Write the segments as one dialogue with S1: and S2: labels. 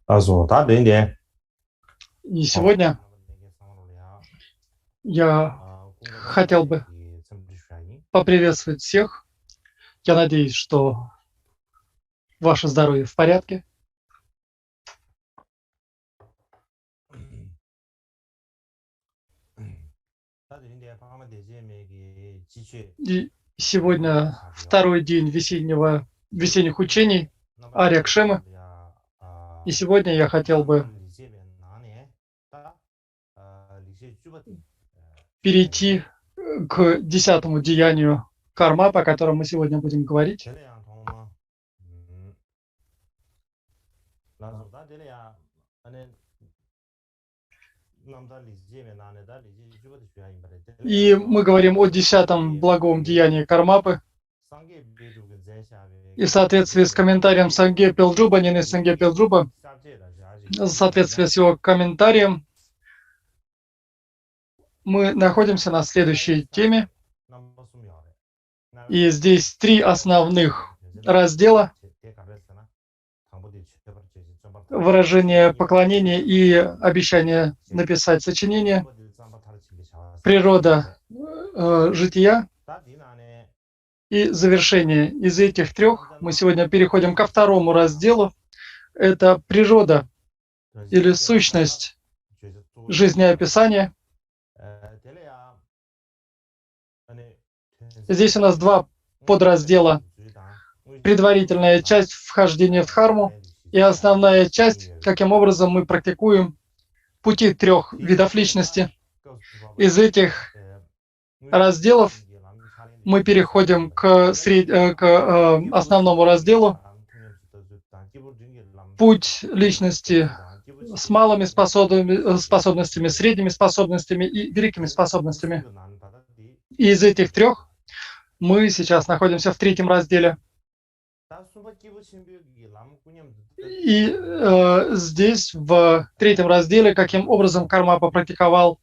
S1: И сегодня я хотел бы поприветствовать всех. Я надеюсь, что ваше здоровье в порядке. И сегодня второй день весенних учений Арья Кшемы. И сегодня я хотел бы перейти к 10-му деянию карма, о котором мы сегодня будем говорить. И мы говорим о 10-м благом деянии Кармапы. И в соответствии с комментарием Сангья Пелджуба, Нины Сангья Пелджуба, в соответствии с его комментарием, мы находимся на следующей теме. И здесь 3 основных раздела: выражение поклонения и обещание написать сочинение, природа жития и завершение. Из этих 3 мы сегодня переходим ко 2-му разделу. Это природа или сущность жизнеописания. Здесь у нас 2 подраздела: предварительная часть вхождения в дхарму и основная часть, каким образом мы практикуем пути 3 видов личности. Из этих разделов мы переходим к основному разделу: путь личности с малыми способностями, средними способностями и великими способностями. И из этих 3 мы сейчас находимся в 3-м разделе. И здесь, в 3-м разделе, каким образом Кармапа практиковал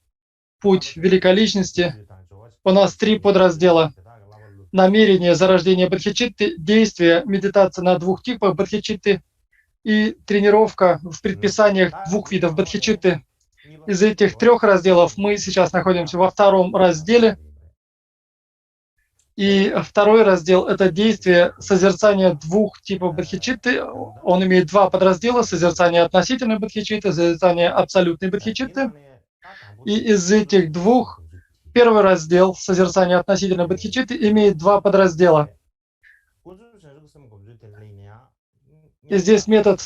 S1: путь великой личности, у нас 3 подраздела: намерение, зарождение бодхичитты, действие, медитация на 2 типах бодхичитты и тренировка в предписаниях 2 видов бодхичитты. Из этих 3 разделов мы сейчас находимся во 2-м разделе. И 2-й раздел — это действие созерцания 2 типов бодхичитты. Он имеет 2 подраздела: созерцание относительной бодхичитты, созерцание абсолютной бодхичитты. И из этих 2 1-й раздел, созерцание относительной бодхичитты, имеет 2 подраздела. И здесь метод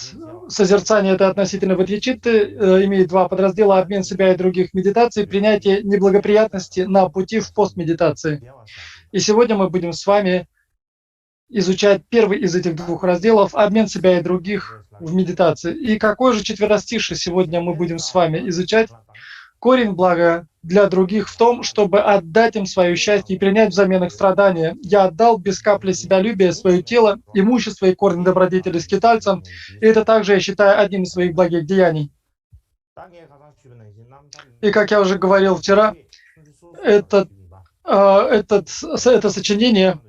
S1: созерцания этой относительной бодхичитты имеет 2 подраздела: обмен себя и других медитаций, принятие неблагоприятности на пути в постмедитации. И сегодня мы будем с вами изучать 1-й из этих 2 разделов — обмен себя и других в медитации. И какое же четверостишье сегодня мы будем с вами изучать? Корень блага для других в том, чтобы отдать им свое счастье и принять взамен их страдания. Я отдал без капли себялюбия свое тело, имущество и корни добродетели скитальцам, и это также я считаю одним из своих благих деяний. И как я уже говорил вчера, это сочинение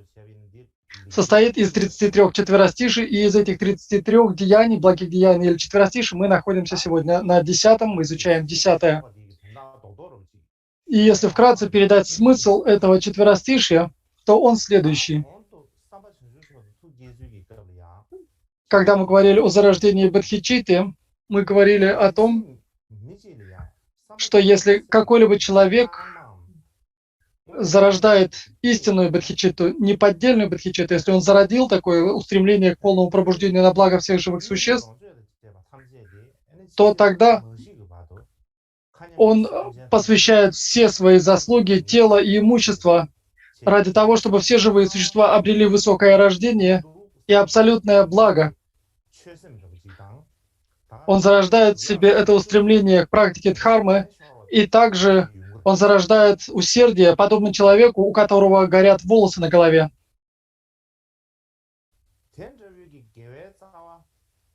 S1: состоит из 33 четверостишей, и из этих 33 деяний, благих деяний или четверостишей, мы находимся сегодня на 10-м, мы изучаем 10-е. И если вкратце передать смысл этого четверостишья, то он следующий. Когда мы говорили о зарождении бодхичитты, мы говорили о том, что если какой-либо человек зарождает истинную бодхичитту, не поддельную бодхичитту, если он зародил такое устремление к полному пробуждению на благо всех живых существ, то тогда он посвящает все свои заслуги, тело и имущество ради того, чтобы все живые существа обрели высокое рождение и абсолютное благо. Он зарождает в себе это устремление к практике дхармы, и также он зарождает усердие, подобно человеку, у которого горят волосы на голове.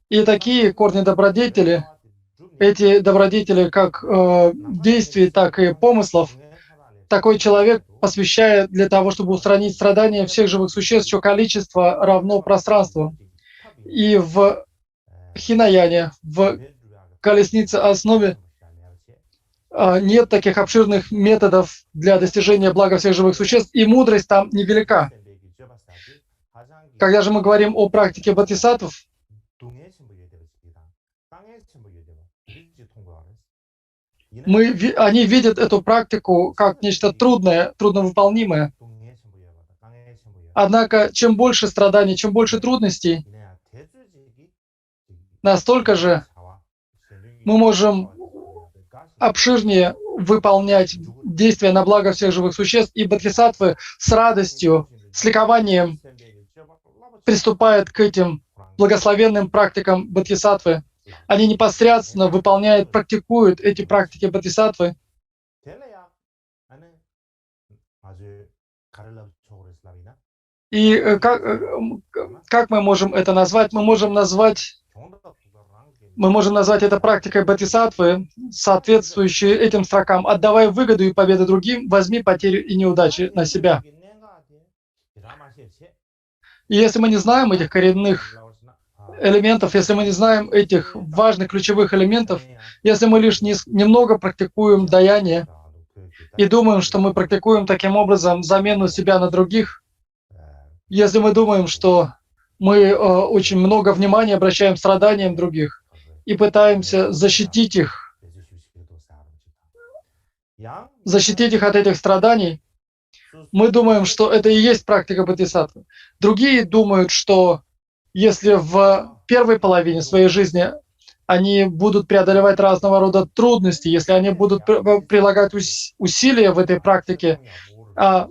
S1: И такие корни добродетели, эти добродетели как действий, так и помыслов, такой человек посвящает для того, чтобы устранить страдания всех живых существ, чье количество равно пространству. И в хинаяне, в колеснице основе нет таких обширных методов для достижения блага всех живых существ, и мудрость там невелика. Когда же мы говорим о практике бодхисаттв, они видят эту практику как нечто трудное, трудновыполнимое. Однако, чем больше страданий, чем больше трудностей, настолько же мы можем обширнее выполнять действия на благо всех живых существ, и бодхисаттвы с радостью, с ликованием приступают к этим благословенным практикам бодхисаттвы. Они непосредственно выполняют, практикуют эти практики бодхисаттвы. И как мы можем это назвать? Мы можем назвать это практикой бодхисаттвы, соответствующей этим строкам. Отдавай выгоду и победу другим, возьми потерю и неудачи на себя. И если мы не знаем этих коренных элементов, если мы не знаем этих важных ключевых элементов, если мы лишь немного практикуем даяние и думаем, что мы практикуем таким образом замену себя на других, если мы думаем, что мы очень много внимания обращаем к страданиям других и пытаемся защитить их от этих страданий, мы думаем, что это и есть практика бодхисаттвы. Другие думают, что если в первой половине своей жизни они будут преодолевать разного рода трудности, если они будут прилагать усилия в этой практике, а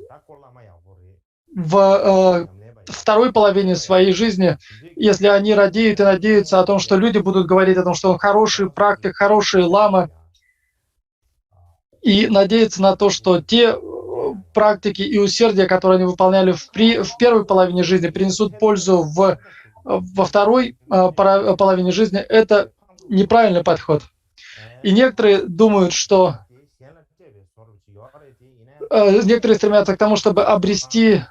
S1: в второй половине своей жизни, если они радеют и надеются о том, что люди будут говорить о том, что он хороший практик, хороший лама, и надеяться на то, что те практики и усердия, которые они выполняли в первой половине жизни, принесут пользу во второй половине жизни, это неправильный подход. И некоторые думают, что некоторые стремятся к тому, чтобы обрести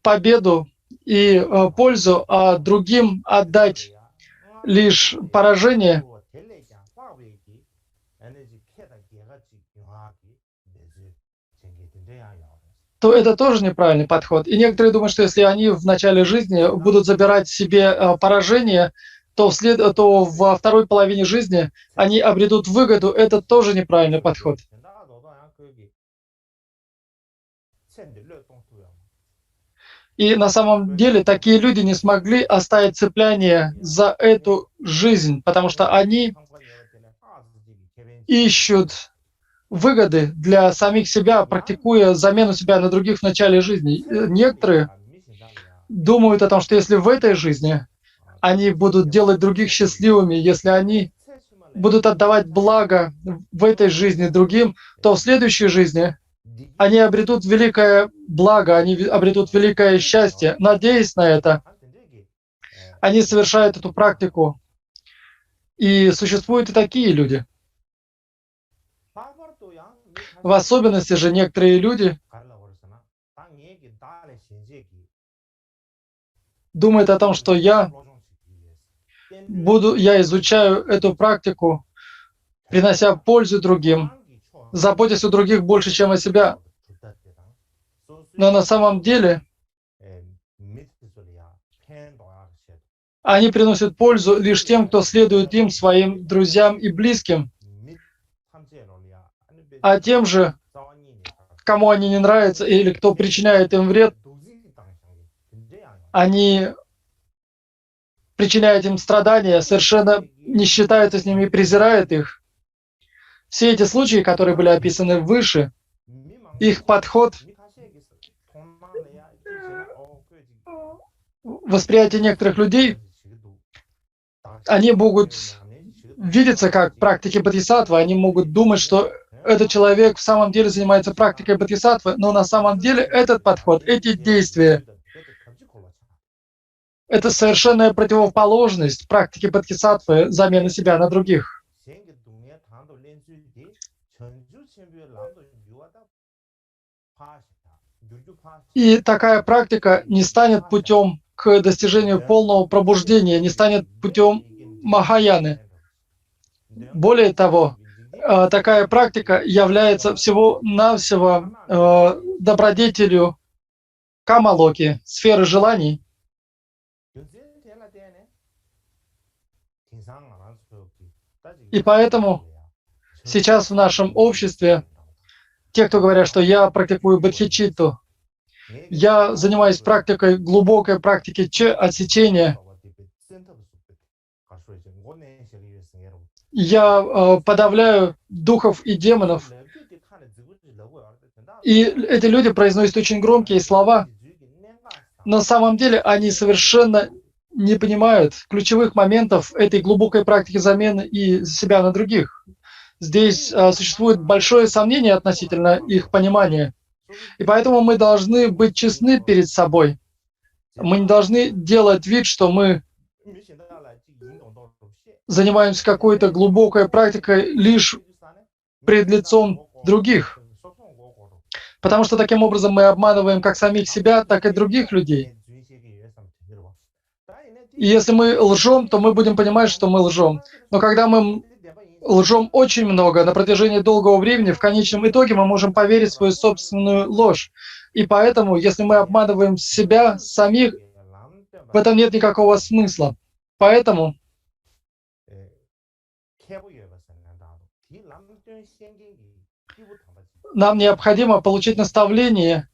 S1: победу и пользу, а другим отдать лишь поражение, то это тоже неправильный подход. И некоторые думают, что если они в начале жизни будут забирать себе поражение, то во второй половине жизни они обретут выгоду. Это тоже неправильный подход. И на самом деле такие люди не смогли оставить цепляние за эту жизнь, потому что они ищут выгоды для самих себя, практикуя замену себя на других в начале жизни. Некоторые думают о том, что если в этой жизни они будут делать других счастливыми, если они будут отдавать благо в этой жизни другим, то в следующей жизни они обретут великое благо, они обретут великое счастье. Надеясь на это, они совершают эту практику. И существуют и такие люди. В особенности же некоторые люди думают о том, что я изучаю эту практику, принося пользу другим, заботясь о других больше, чем о себя. Но на самом деле они приносят пользу лишь тем, кто следует им, своим друзьям и близким. А тем же, кому они не нравятся или кто причиняет им вред, они причиняют им страдания, совершенно не считаются с ними и презирают их. Все эти случаи, которые были описаны выше, их подход, восприятие некоторых людей, они могут видеться как практики бодхисаттвы, они могут думать, что этот человек в самом деле занимается практикой бодхисаттвы, но на самом деле этот подход, эти действия, это совершенная противоположность практики бодхисаттвы, замены себя на других. И такая практика не станет путем к достижению полного пробуждения, не станет путем Махаяны. Более того, такая практика является всего-навсего добродетелью Камалоки, сферы желаний. И поэтому сейчас в нашем обществе те, кто говорят, что я практикую бодхичитту, я занимаюсь практикой, глубокой практики отсечения, я подавляю духов и демонов. И эти люди произносят очень громкие слова, но на самом деле они совершенно не понимают ключевых моментов этой глубокой практики замены и себя на других. Здесь существует большое сомнение относительно их понимания. И поэтому мы должны быть честны перед собой. Мы не должны делать вид, что мы занимаемся какой-то глубокой практикой лишь пред лицом других. Потому что таким образом мы обманываем как самих себя, так и других людей. И если мы лжем, то мы будем понимать, что мы лжем. Но когда мы лжем очень много на протяжении долгого времени, в конечном итоге мы можем поверить в свою собственную ложь. И поэтому, если мы обманываем себя самих, в этом нет никакого смысла. Поэтому нам необходимо получить наставление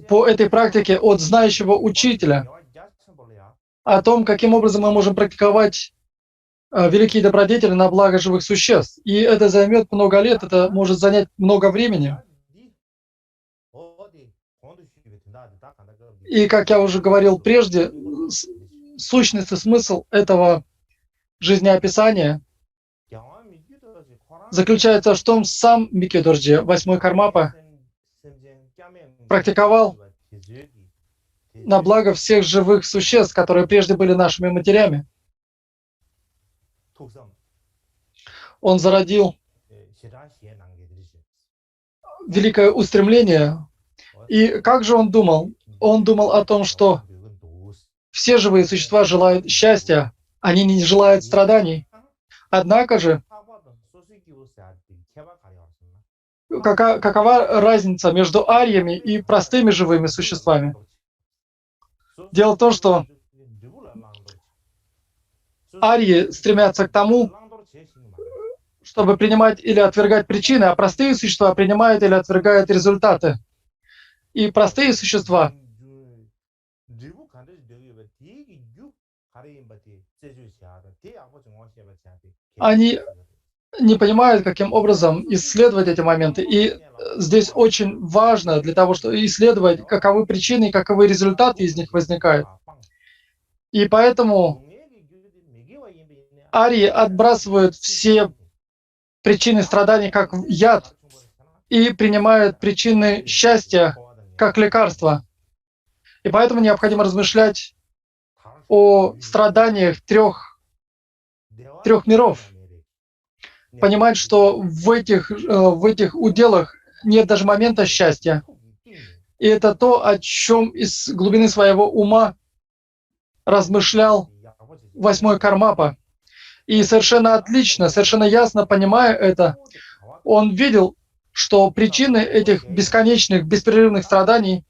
S1: по этой практике от знающего учителя о том, каким образом мы можем практиковать великие добродетели на благо живых существ. И это займет много лет, это может занять много времени. И, как я уже говорил прежде, сущность и смысл этого жизнеописания заключается в том, сам Микки-дорджи, 8-й Кармапа, практиковал на благо всех живых существ, которые прежде были нашими матерями. Он зародил великое устремление. И как же он думал? Он думал о том, что все живые существа желают счастья, они не желают страданий. Однако же, какова разница между ариями и простыми живыми существами? Дело в том, что арии стремятся к тому, чтобы принимать или отвергать причины, а простые существа принимают или отвергают результаты. И простые существа, они не понимают, каким образом исследовать эти моменты. И здесь очень важно для того, чтобы исследовать, каковы причины и каковы результаты из них возникают. И поэтому арии отбрасывают все причины страданий как яд и принимают причины счастья как лекарство. И поэтому необходимо размышлять о страданиях трех миров. Понимать, что в этих уделах нет даже момента счастья. И это то, о чем из глубины своего ума размышлял 8-й Кармапа. И совершенно отлично, совершенно ясно понимая это, он видел, что причины этих бесконечных, беспрерывных страданий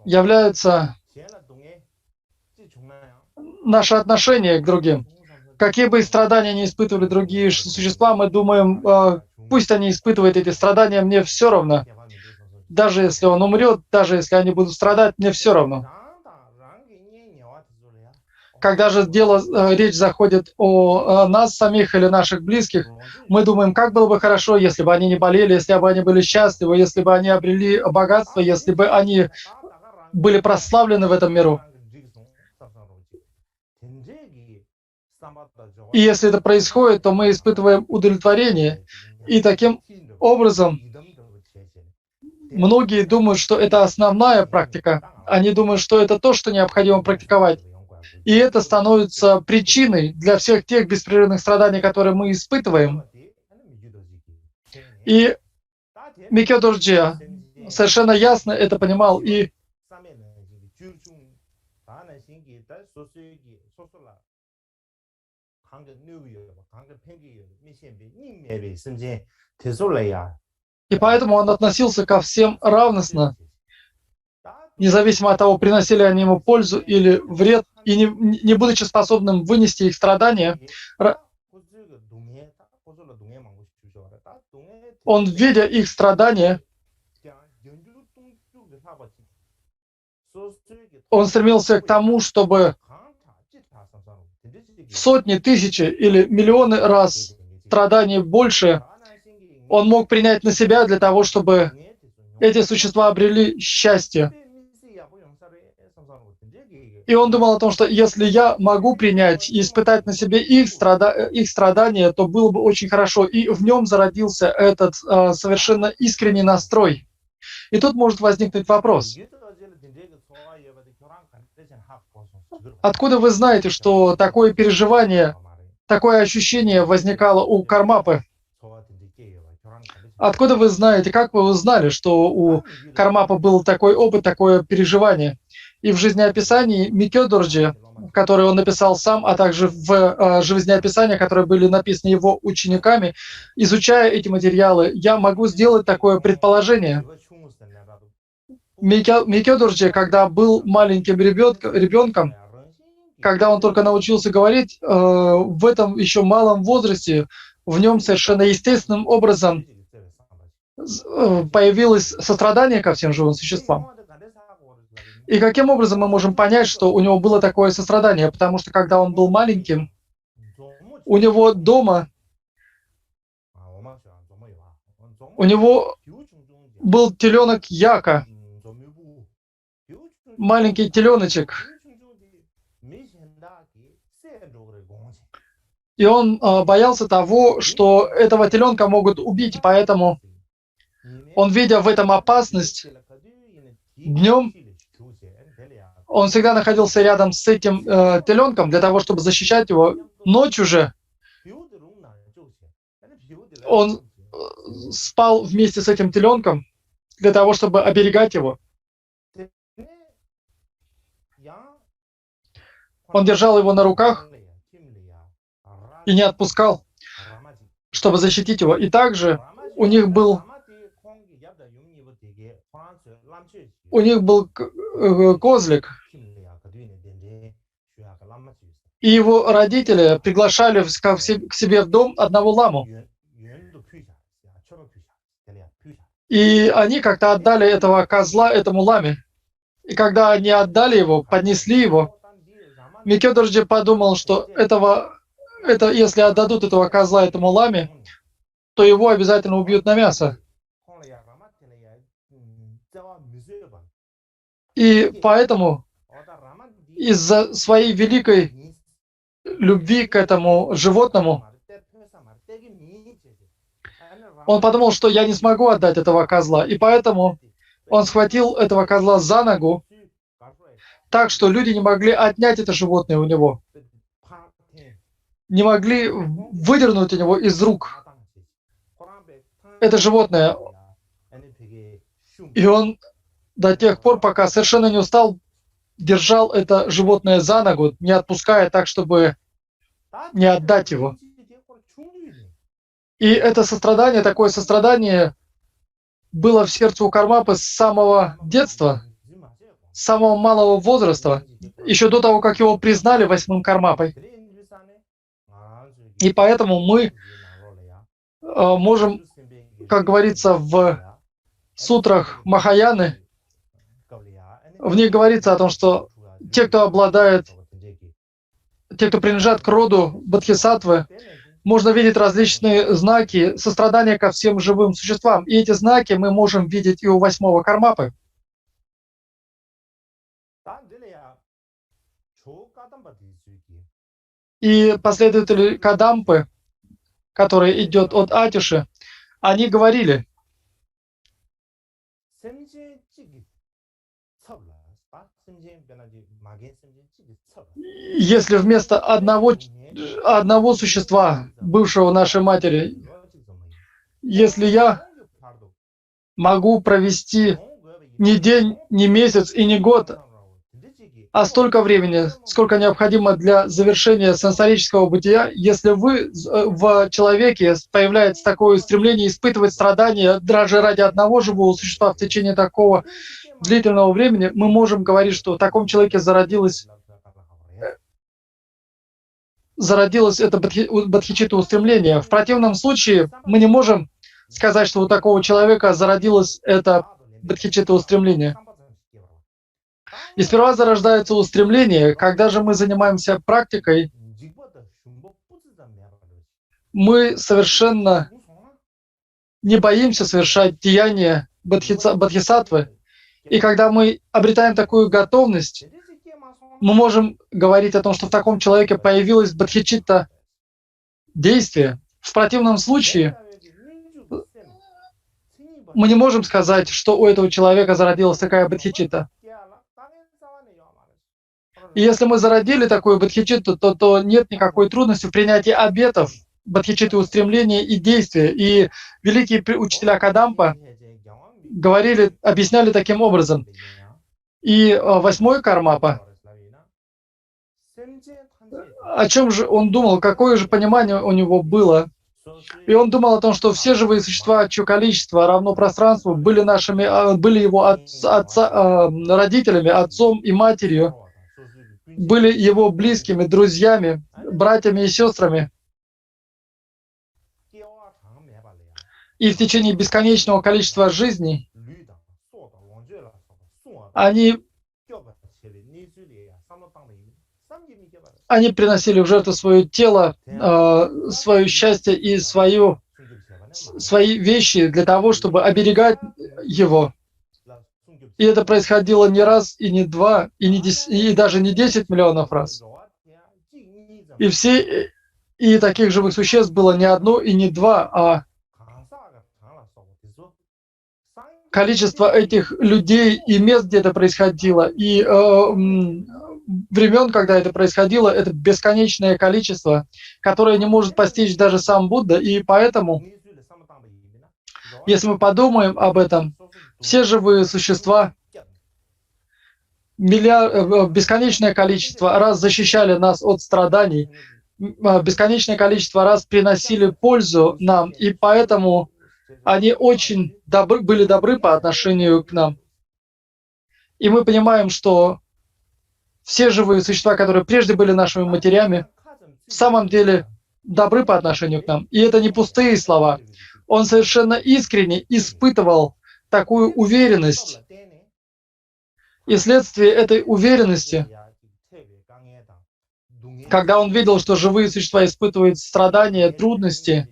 S1: являются наше отношение к другим. Какие бы страдания ни испытывали другие существа, мы думаем, пусть они испытывают эти страдания, мне все равно. Даже если он умрет, даже если они будут страдать, мне все равно. Когда же речь заходит о нас самих или наших близких, мы думаем, как было бы хорошо, если бы они не болели, если бы они были счастливы, если бы они обрели богатство, если бы они были прославлены в этом миру. И если это происходит, то мы испытываем удовлетворение. И таким образом многие думают, что это основная практика. Они думают, что это то, что необходимо практиковать. И это становится причиной для всех тех беспрерывных страданий, которые мы испытываем. И Микё Дорджи совершенно ясно это понимал. И поэтому он относился ко всем равностно, независимо от того, приносили они ему пользу или вред, и не будучи способным вынести их страдания, он, видя их страдания, он стремился к тому, чтобы в сотни, тысячи или миллионы раз страданий больше он мог принять на себя для того, чтобы эти существа обрели счастье. И он думал о том, что если я могу принять и испытать на себе их страдания, то было бы очень хорошо. И в нем зародился этот совершенно искренний настрой. И тут может возникнуть вопрос. Откуда вы знаете, что такое переживание, такое ощущение возникало у Кармапы? Откуда вы знаете, как вы узнали, что у Кармапы был такой опыт, такое переживание? И в жизнеописании Микё Дорджи, который он написал сам, а также в жизнеописаниях, которые были написаны его учениками, изучая эти материалы, я могу сделать такое предположение. Микё Дорджи, когда был маленьким ребенком, когда он только научился говорить, в этом еще малом возрасте в нем совершенно естественным образом появилось сострадание ко всем живым существам. И каким образом мы можем понять, что у него было такое сострадание? Потому что когда он был маленьким, у него дома, у него был теленок Яка, маленький теленочек. И он боялся того, что этого теленка могут убить, поэтому он, видя в этом опасность, днем он всегда находился рядом с этим теленком для того, чтобы защищать его. Ночью же он спал вместе с этим теленком для того, чтобы оберегать его. Он держал его на руках и не отпускал, чтобы защитить его. И также у них был козлик, и его родители приглашали к себе в дом одного ламу. И они как-то отдали этого козла этому ламе. И когда они отдали его, поднесли его, Микё Дорджи подумал, что если отдадут этого козла этому ламе, то его обязательно убьют на мясо. И поэтому из-за своей великой любви к этому животному он подумал, что я не смогу отдать этого козла. И поэтому он схватил этого козла за ногу, так что люди не могли отнять это животное у него, не могли выдернуть у него из рук это животное. И он до тех пор, пока совершенно не устал, держал это животное за ногу, не отпуская так, чтобы не отдать его. И это сострадание, такое сострадание было в сердце у Кармапы с самого детства, с самого малого возраста, еще до того, как его признали 8-м Кармапой. И поэтому мы можем, как говорится в сутрах Махаяны, в них говорится о том, что те, кто принадлежат к роду Бодхисаттвы, можно видеть различные знаки сострадания ко всем живым существам. И эти знаки мы можем видеть и у 8-го Кармапы. И последователи Кадампы, который идет от Атиши, они говорили: если вместо одного существа, бывшего нашей матери, если я могу провести не день, не месяц и не год, а столько времени, сколько необходимо для завершения сенсорического бытия, если в человеке появляется такое стремление испытывать страдания даже ради одного живого существа в течение такого длительного времени, мы можем говорить, что в таком человеке зародилось это бодхичитта устремление. В противном случае мы не можем сказать, что у такого человека зародилось это бодхичитта устремление. И сперва зарождается устремление, когда же мы занимаемся практикой, мы совершенно не боимся совершать деяния бодхисаттвы. И когда мы обретаем такую готовность, мы можем говорить о том, что в таком человеке появилось бодхичитта действие. В противном случае мы не можем сказать, что у этого человека зародилась такая бодхичитта. И если мы зародили такую бодхичитту, то нет никакой трудности в принятии обетов бодхичитты устремления и действия. И великие учителя Кадампа объясняли таким образом. И 8-й Кармапа, о чем же он думал, какое же понимание у него было? И он думал о том, что все живые существа, чье количество равно пространству, были его родителями, отцом и матерью, были его близкими, друзьями, братьями и сестрами. И в течение бесконечного количества жизней они приносили в жертву свое тело, свое счастье и свои вещи для того, чтобы оберегать его. И это происходило не раз, и не два, и даже не 10 миллионов раз. И таких живых существ было не одно и не два, а количество этих людей и мест, где это происходило, и времен, когда это происходило, это бесконечное количество, которое не может постичь даже сам Будда. И поэтому, если мы подумаем об этом, все живые существа, бесконечное количество раз защищали нас от страданий, бесконечное количество раз приносили пользу нам, и поэтому они очень были добры по отношению к нам. И мы понимаем, что все живые существа, которые прежде были нашими матерями, в самом деле добры по отношению к нам. И это не пустые слова. Он совершенно искренне испытывал такую уверенность. И вследствие этой уверенности, когда он видел, что живые существа испытывают страдания, трудности,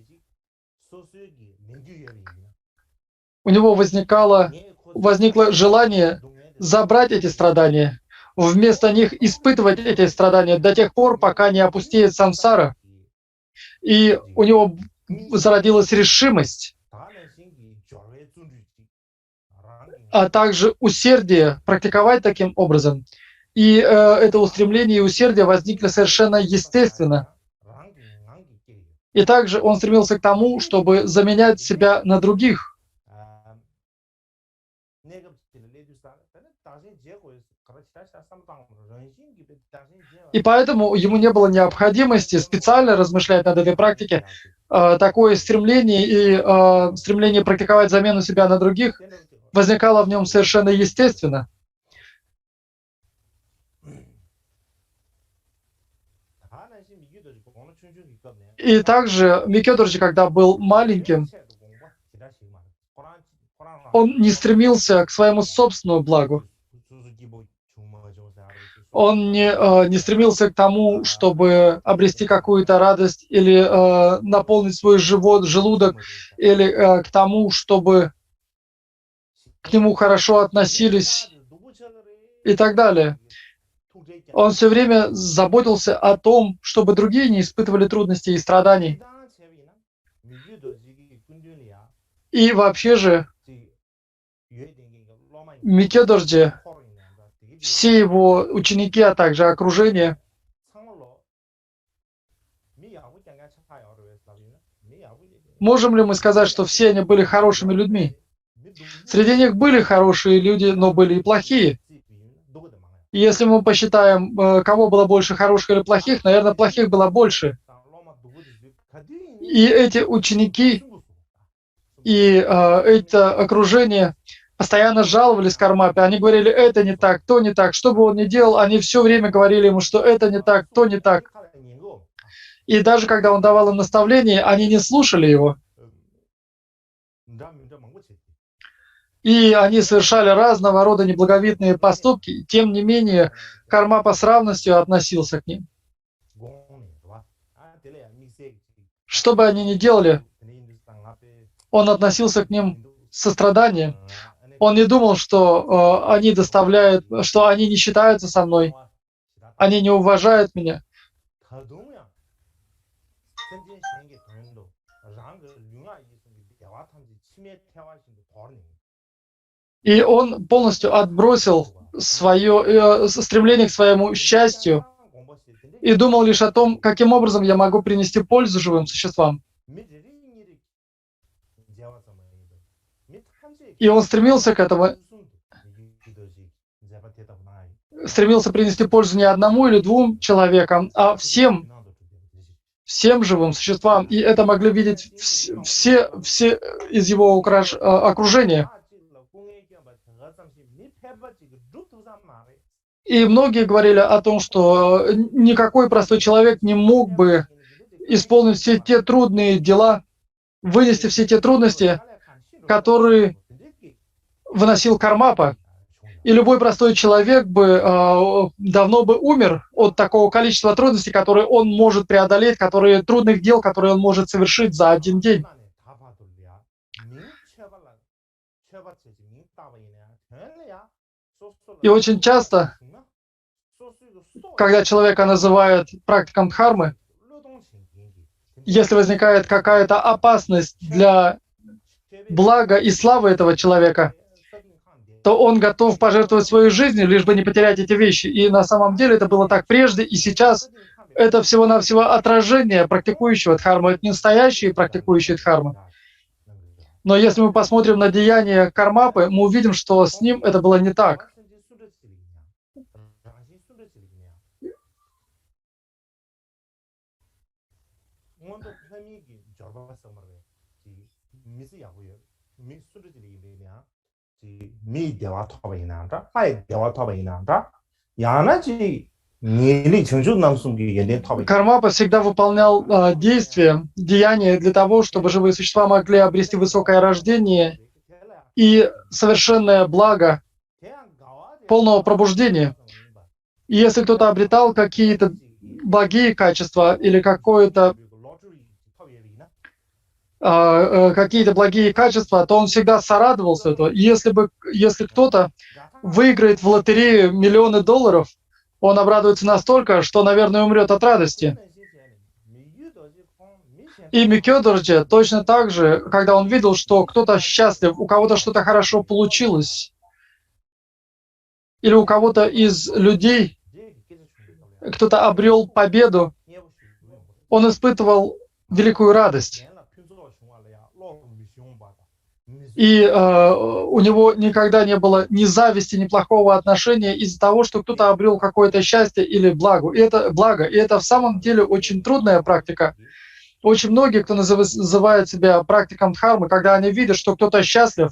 S1: у него возникло желание забрать эти страдания, вместо них испытывать эти страдания до тех пор, пока не опустеет самсара. И у него зародилась решимость, а также усердие практиковать таким образом. И это устремление и усердие возникли совершенно естественно. И также он стремился к тому, чтобы заменять себя на других. И поэтому ему не было необходимости специально размышлять над этой практикой. Такое стремление и стремление практиковать замену себя на других возникало в нем совершенно естественно. И также Микёдорджи, когда был маленьким, он не стремился к своему собственному благу. Он не стремился к тому, чтобы обрести какую-то радость или наполнить свой желудок, или к тому, чтобы к нему хорошо относились и так далее. Он все время заботился о том, чтобы другие не испытывали трудностей и страданий. И вообще же Микёдорджи, все его ученики, а также окружение, Можем ли мы сказать, что все они были хорошими людьми? Среди них были хорошие люди, но были и плохие. И если мы посчитаем, кого было больше хороших или плохих, наверное, плохих было больше. И эти ученики, и это окружение постоянно жаловались Кармапе. Они говорили, это не так, то не так. Что бы он ни делал, они все время говорили ему, что это не так, то не так. И даже когда он давал им наставления, они не слушали его. И они совершали разного рода неблаговидные поступки. Тем не менее, Кармапа с равностью относился к ним. Что бы они ни делали, он относился к ним с состраданием. Он не думал, что они доставляют, что они не считаются со мной, они не уважают меня. И он полностью отбросил свое стремление к своему счастью и думал лишь о том, каким образом я могу принести пользу живым существам. И он стремился к этому, стремился принести пользу не одному или двум человекам, а всем живым существам. И это могли видеть все из его окружения. И многие говорили о том, что никакой простой человек не мог бы исполнить все те трудные дела, вынести все те трудности, которые выносил Кармапа. И любой простой человек бы давно бы умер от такого количества трудностей, которые он может преодолеть, трудных дел, которые он может совершить за один день. И очень часто, когда человека называют практиком дхармы, если возникает какая-то опасность для блага и славы этого человека, то он готов пожертвовать своей жизнью, лишь бы не потерять эти вещи. И на самом деле это было так прежде, и сейчас это всего-навсего отражение практикующего дхарму. Это не настоящие практикующие дхармы. Но если мы посмотрим на деяния Кармапы, мы увидим, что с ним это было не так. Кармапа всегда выполнял деяния для того, чтобы живые существа могли обрести высокое рождение и совершенное благо полного пробуждения. И если кто-то обретал какие-то благие качества или какие-то благие качества, то он всегда сорадовался этого. Если кто-то выиграет в лотерею миллионы долларов, он обрадуется настолько, что, наверное, умрет от радости. И Микёдорджи точно так же, когда он видел, что кто-то счастлив, у кого-то что-то хорошо получилось, или у кого-то из людей кто-то обрел победу, он испытывал великую радость. И у него никогда не было ни зависти, ни плохого отношения из-за того, что кто-то обрел какое-то счастье или благо. И это в самом деле очень трудная практика. Очень многие, кто называет себя практиком дхармы, когда они видят, что кто-то счастлив,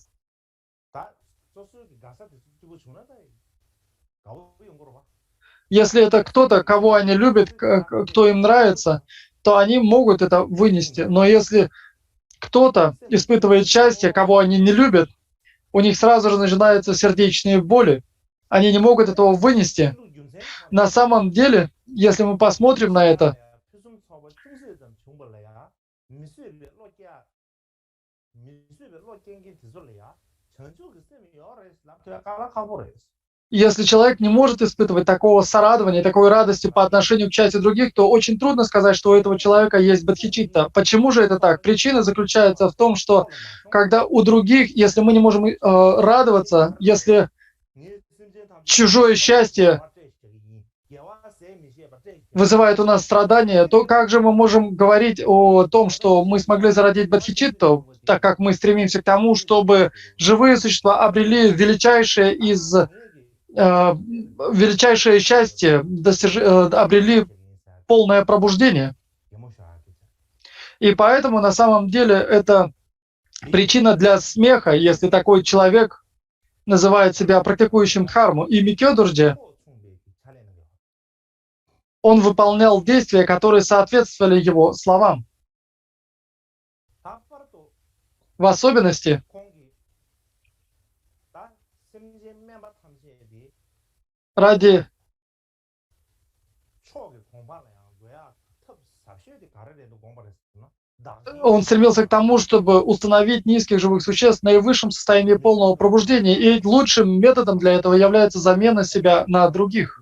S1: если это кто-то, кого они любят, кто им нравится, то они могут это вынести. Но если кто-то испытывает счастье, кого они не любят, у них сразу же начинаются сердечные боли. Они не могут этого вынести. На самом деле, если мы посмотрим на это, если человек не может испытывать такого сорадования, такой радости по отношению к части других, то очень трудно сказать, что у этого человека есть бодхичитта. Почему же это так? Причина заключается в том, что когда у других, если мы не можем радоваться, если чужое счастье вызывает у нас страдания, то как же мы можем говорить о том, что мы смогли зародить бодхичитту, так как мы стремимся к тому, чтобы живые существа обрели величайшее счастье, обрели полное пробуждение. И поэтому на самом деле это причина для смеха, если такой человек называет себя практикующим дхарму. И Микёдурджи, он выполнял действия, которые соответствовали его словам. В особенности, ради он стремился к тому, чтобы установить низких живых существ в наивысшем состоянии полного пробуждения. И лучшим методом для этого является замена себя на других.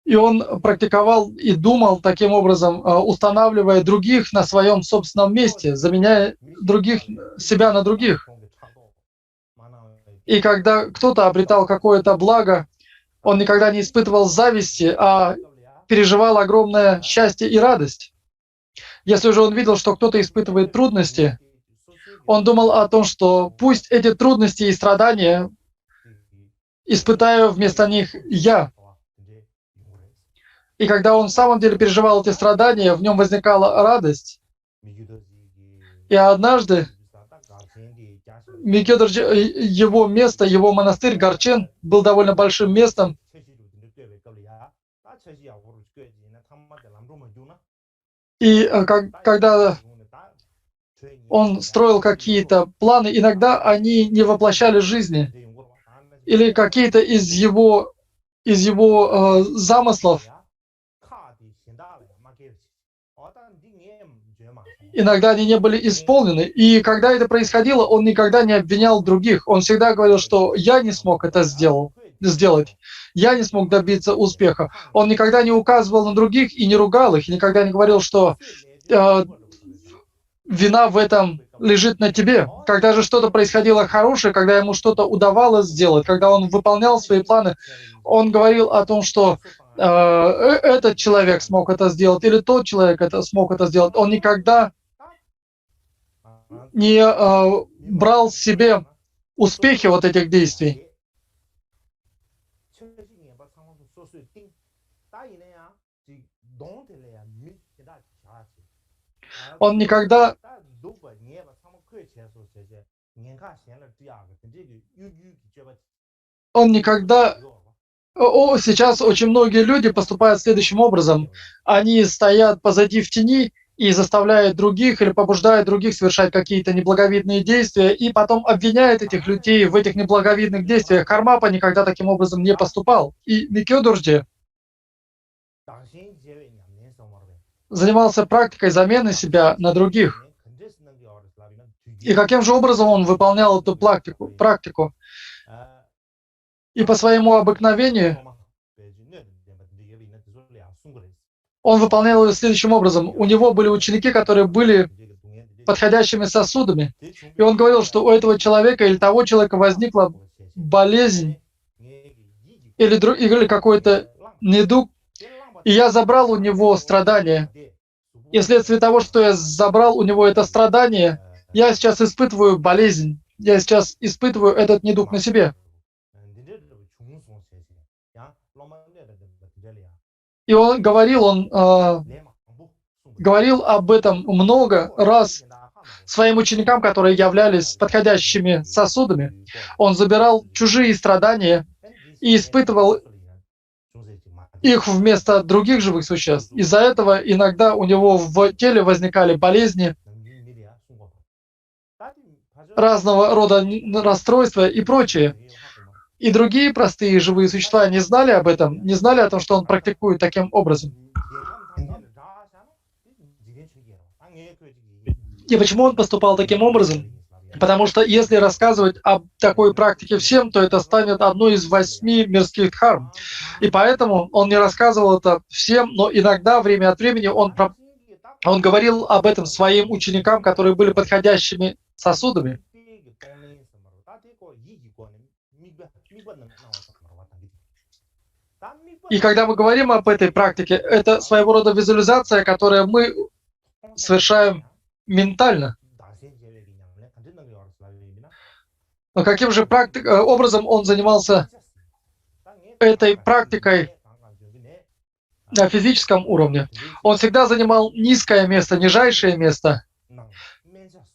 S1: И он практиковал и думал таким образом, устанавливая других на своем собственном месте, заменяя себя на других. И когда кто-то обретал какое-то благо, он никогда не испытывал зависти, а переживал огромное счастье и радость. Если же он видел, что кто-то испытывает трудности, он думал о том, что пусть эти трудности и страдания испытаю вместо них я. И когда он в самом деле переживал эти страдания, в нем возникала радость. И однажды Микёдурджи, его место, его монастырь Гарчен был довольно большим местом. И когда он строил какие-то планы, иногда они не воплощали жизни. Или какие-то из его замыслов иногда они не были исполнены. И когда это происходило, он никогда не обвинял других. Он всегда говорил, что я не смог это сделать. Я не смог добиться успеха. Он никогда не указывал на других и не ругал их, и никогда не говорил, что вина в этом лежит на тебе. Когда же что-то происходило хорошее, когда ему что-то удавалось сделать, когда он выполнял свои планы, он говорил о том, что этот человек смог это сделать, или тот человек смог это сделать. Он никогда не брал себе успехи вот этих действий. Он никогда Сейчас очень многие люди поступают следующим образом. Они стоят позади в тени и заставляют других или побуждают других совершать какие-то неблаговидные действия, и потом обвиняют этих людей в этих неблаговидных действиях. Кармапа никогда таким образом не поступал. И Микёдурджи занимался практикой замены себя на других. И каким же образом он выполнял эту практику? И по своему обыкновению он выполнял ее следующим образом. У него были ученики, которые были подходящими сосудами. И он говорил, что у этого человека или того человека возникла болезнь или какой-то недуг, и я забрал у него страдания. И вследствие того, что я забрал у него это страдание, я сейчас испытываю болезнь, я сейчас испытываю этот недуг на себе. И он говорил об этом много раз своим ученикам, которые являлись подходящими сосудами. Он забирал чужие страдания и испытывал их вместо других живых существ. Из-за этого иногда у него в теле возникали болезни, разного рода расстройства и прочее. И другие простые живые существа не знали об этом, не знали о том, что он практикует таким образом. И почему он поступал таким образом? Потому что если рассказывать об такой практике всем, то это станет одной из 8 мирских дхарм. И поэтому он не рассказывал это всем, но иногда, время от времени, он говорил об этом своим ученикам, которые были подходящими сосудами. И когда мы говорим об этой практике, это своего рода визуализация, которую мы совершаем ментально. Но каким же образом он занимался этой практикой на физическом уровне? Он всегда занимал низкое место, нижайшее место.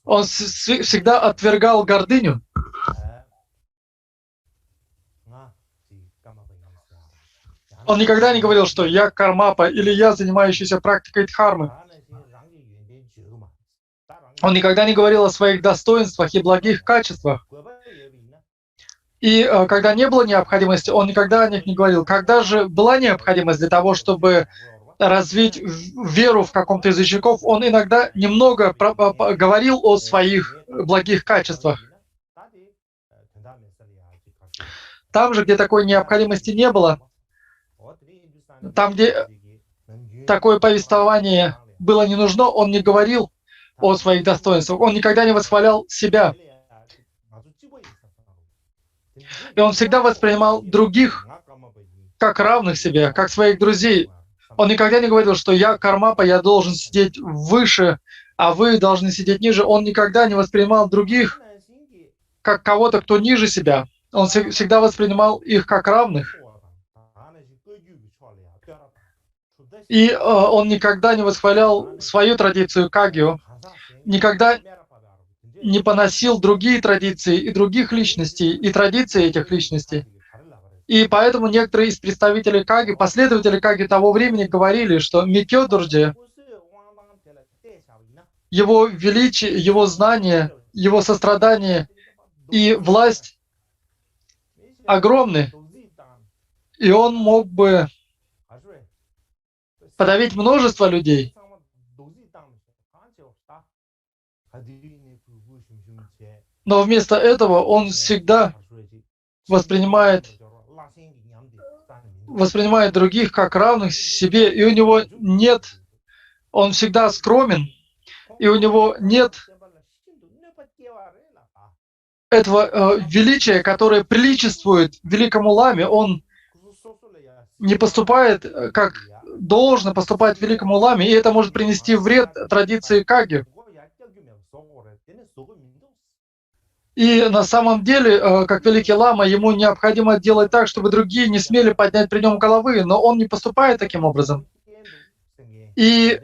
S1: Он всегда отвергал гордыню. Он никогда не говорил, что я кармапа или я занимающийся практикой дхармы. Он никогда не говорил о своих достоинствах и благих качествах. И когда не было необходимости, он никогда о них не говорил. Когда же была необходимость для того, чтобы развить веру в каком-то из языков, он иногда немного говорил о своих благих качествах. Там же, где такой необходимости не было, там, где такое повествование было не нужно, он не говорил о своих достоинствах. Он никогда не восхвалял себя. И он всегда воспринимал других как равных себе, как своих друзей. Он никогда не говорил, что я кармапа, я должен сидеть выше, а вы должны сидеть ниже. Он никогда не воспринимал других как кого-то, кто ниже себя. Он всегда воспринимал их как равных. И он никогда не восхвалял свою традицию кагью, никогда не поносил другие традиции и других личностей, и традиции этих личностей. И поэтому некоторые из представителей Каги, последователи Каги того времени говорили, что Микё Дорje, его величие, его знание, его сострадание и власть огромны. И он мог бы подавить множество людей. Но вместо этого он всегда воспринимает других как равных себе, и у него нет, он всегда скромен, и у него нет этого величия, которое приличествует великому ламе. Он не поступает, как должно поступать великому ламе, и это может принести вред традиции Каги. И на самом деле, как великий лама, ему необходимо делать так, чтобы другие не смели поднять при нем головы, но он не поступает таким образом. И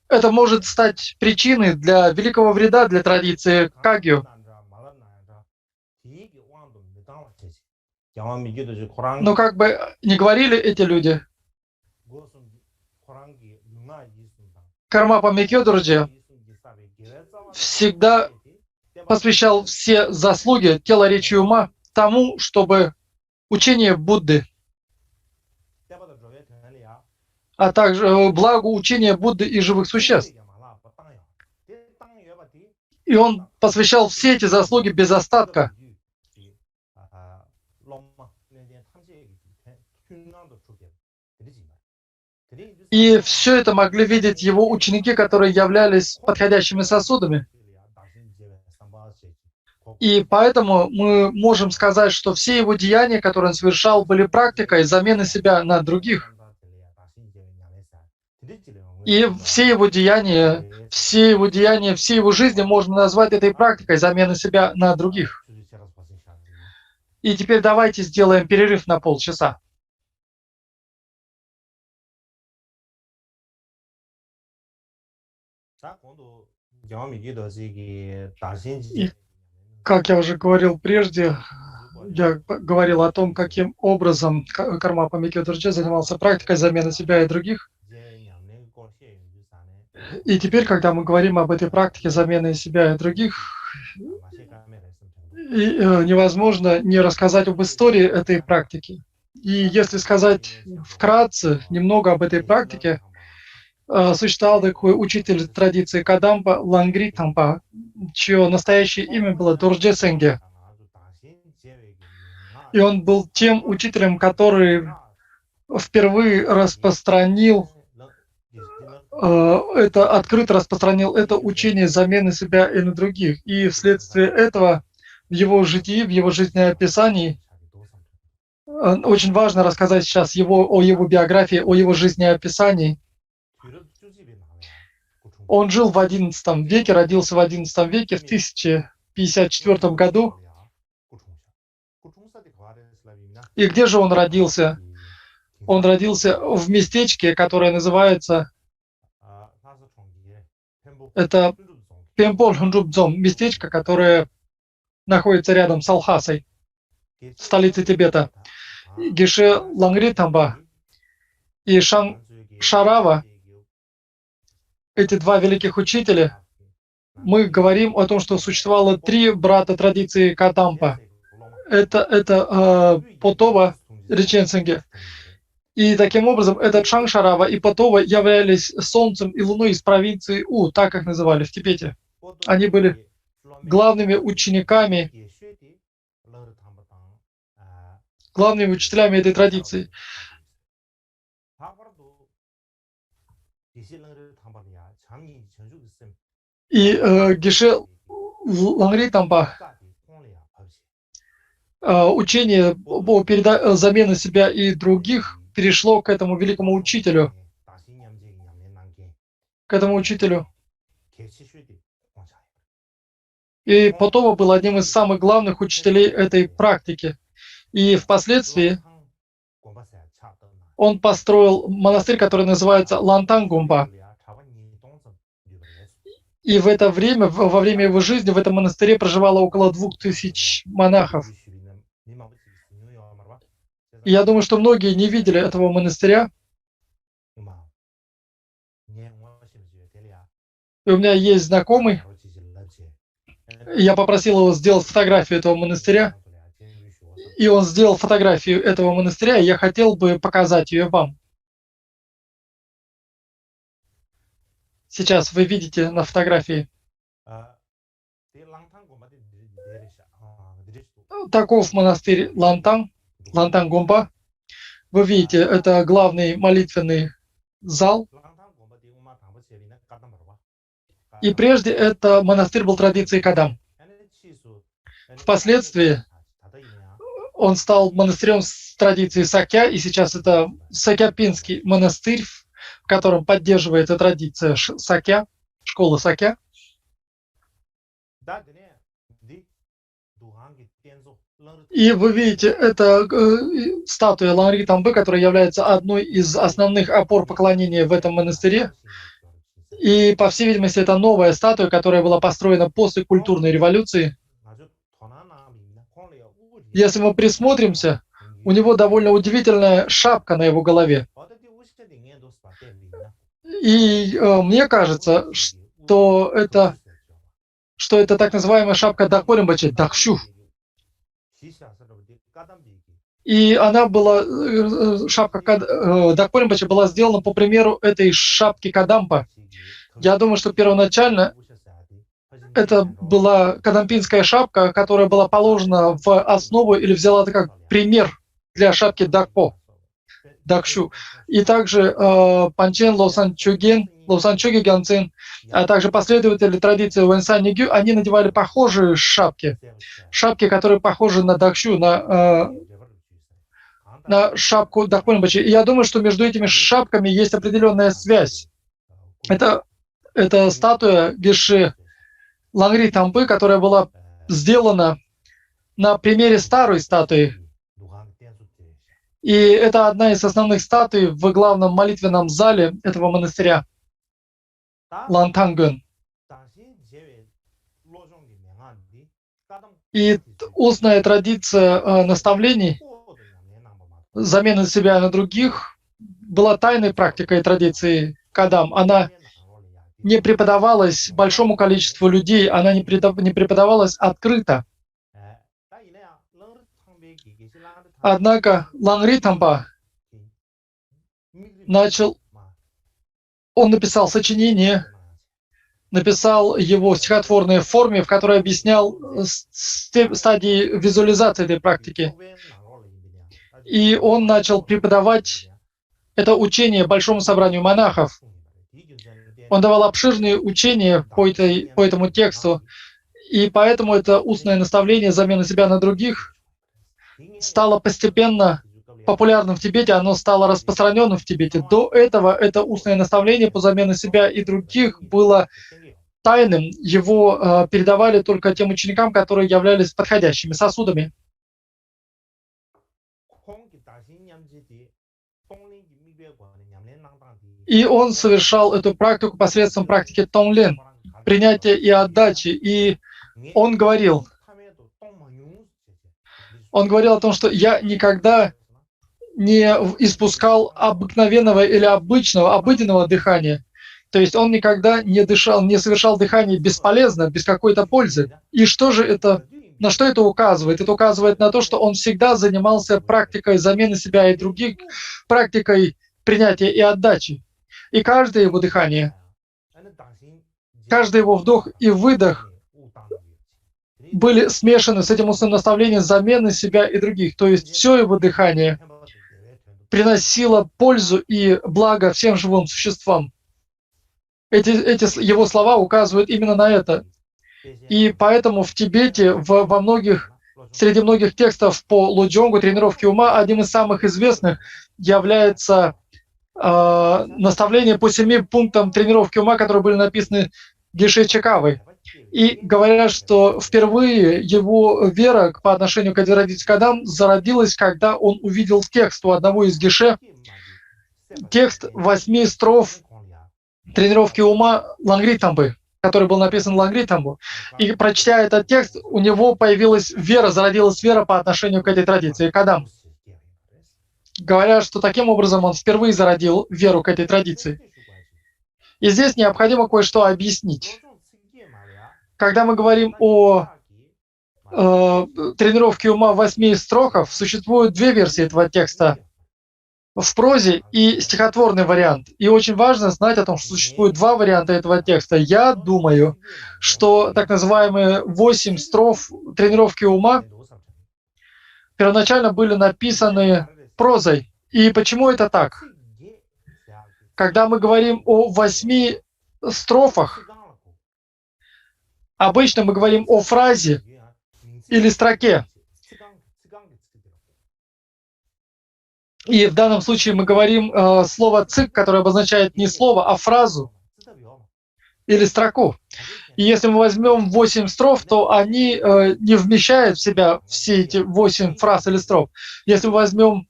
S1: это может стать причиной для великого вреда для традиции Кагью. Но как бы ни говорили эти люди, Кармапа Микё Дорje всегда посвящал все заслуги тела, речи и ума тому, чтобы учение Будды, а также благу учения Будды и живых существ. И он посвящал все эти заслуги без остатка. И все это могли видеть его ученики, которые являлись подходящими сосудами. И поэтому мы можем сказать, что все его деяния, которые он совершал, были практикой замены себя на других. И все его деяния, все его жизни можно назвать этой практикой замены себя на других. И теперь давайте сделаем перерыв на полчаса. И, как я уже говорил прежде, я говорил о том, каким образом Кармапа Микё Дорje занимался практикой замены себя и других. И теперь, когда мы говорим об этой практике замены себя и других, невозможно не рассказать об истории этой практики. И если сказать вкратце немного об этой практике, существовал такой учитель традиции Кадампа Лангри Тампа, чье настоящее имя было Дорje Сенге. И он был тем учителем, который впервые открыто распространил это учение замены себя и на других. И вследствие этого в его житии, в его жизнеописании Очень важно рассказать сейчас о его биографии, о его жизнеописании. Он жил в XI веке, родился в XI веке, в 1054 году. И где же он родился? Он родился в местечке, которое называется, это Пемпол Хунджубдзом, местечко, которое находится рядом с Алхасой, столицей Тибета. Геше Лангритамба и Шарава, эти два великих учителя, мы говорим о том, что существовало три брата традиции Кадампа. Это Потова, Риченсинге. И таким образом этот Шарава и Потова являлись солнцем и луной из провинции У, так их называли в Тибете. Они были главными учениками, главными учителями этой традиции. И Геше Лангритамба, учение о замене себя и других перешло к этому великому учителю, И Потова был одним из самых главных учителей этой практики. И впоследствии он построил монастырь, который называется Лантангумба. И в это время, во время его жизни, в этом монастыре проживало около 2000 монахов. И я думаю, что многие не видели этого монастыря. И у меня есть знакомый, и я попросил его сделать фотографию этого монастыря. И он сделал фотографию этого монастыря, и я хотел бы показать ее вам. Сейчас вы видите на фотографии. Таков монастырь Лантангумба. Вы видите, это главный молитвенный зал. И прежде это монастырь был традицией Кадам. Впоследствии он стал монастырем с традицией Сакья, и сейчас это Сакьяпинский монастырь, в котором поддерживается традиция Сакья, школа Сакья. И вы видите, это статуя Лангритамбы, которая является одной из основных опор поклонения в этом монастыре. И, по всей видимости, это новая статуя, которая была построена после культурной революции. Если мы присмотримся, у него довольно удивительная шапка на его голове. И мне кажется, что это так называемая шапка Дахпоримбачи, Дахшу. И она была, шапка Дахпоримбачи была сделана по примеру этой шапки Кадампа. Я думаю, что первоначально это была кадампинская шапка, которая была положена в основу или взяла это как пример для шапки Дахшу. И также Панчен, Лосан Чуги Гянцин, а также последователи традиции Вэнсан Нигю, они надевали похожие шапки. Шапки, которые похожи на Дахшу, на шапку Дахпоримбачи. И я думаю, что между этими шапками есть определенная связь. Это статуя Геше Лангритамбы, которая была сделана на примере старой статуи. И это одна из основных статуй в главном молитвенном зале этого монастыря Лантангун. И устная традиция наставлений, замены себя на других, была тайной практикой традиции Кадам. Она не преподавалась большому количеству людей, она не преподавалась открыто. Однако Лангритамба он написал сочинение, написал его в стихотворной форме, в которой объяснял стадии визуализации этой практики. И он начал преподавать это учение большому собранию монахов. Он давал обширные учения по этому тексту, и поэтому это устное наставление замены себя на других стало постепенно популярным в Тибете, оно стало распространенным в Тибете. До этого это устное наставление по замене себя и других было тайным. Его передавали только тем ученикам, которые являлись подходящими сосудами. И он совершал эту практику посредством практики Тонглин, принятия и отдачи. И он говорил о том, что я никогда не испускал обыкновенного или обыденного дыхания. То есть он никогда не дышал, не совершал дыхание бесполезно, без какой-то пользы. И что же это, на что это указывает? Это указывает на то, что он всегда занимался практикой замены себя и других, практикой принятия и отдачи. И каждое его дыхание, каждый его вдох и выдох были смешаны с этим устным наставлением замены себя и других. То есть все его дыхание приносило пользу и благо всем живым существам. Эти его слова указывают именно на это. И поэтому в Тибете, среди многих текстов по лоджонгу, тренировке ума, одним из самых известных является наставление по 7 пунктам тренировки ума, которые были написаны Геше Чекавой. И говорят, что впервые его вера по отношению к Адирадити Кадам зародилась, когда он увидел текст у одного из Геше, текст 8 строф тренировки ума Лангритамбы, который был написан Лангритамбу. И прочтя этот текст, у него появилась вера, зародилась вера по отношению к этой традиции Кадам. Говорят, что таким образом он впервые зародил веру к этой традиции. И здесь необходимо кое-что объяснить. Когда мы говорим о тренировке ума в 8 строках, существует 2 версии этого текста. В прозе и стихотворный вариант. И очень важно знать о том, что существует 2 варианта этого текста. Я думаю, что так называемые 8 строф тренировки ума первоначально были написаны прозой. И почему это так? Когда мы говорим о 8 строфах, обычно мы говорим о фразе или строке. И в данном случае мы говорим слово «цик», которое обозначает не слово, а фразу или строку. И если мы возьмем 8 строф, то они не вмещают в себя все эти 8 фраз или строф. Если мы возьмем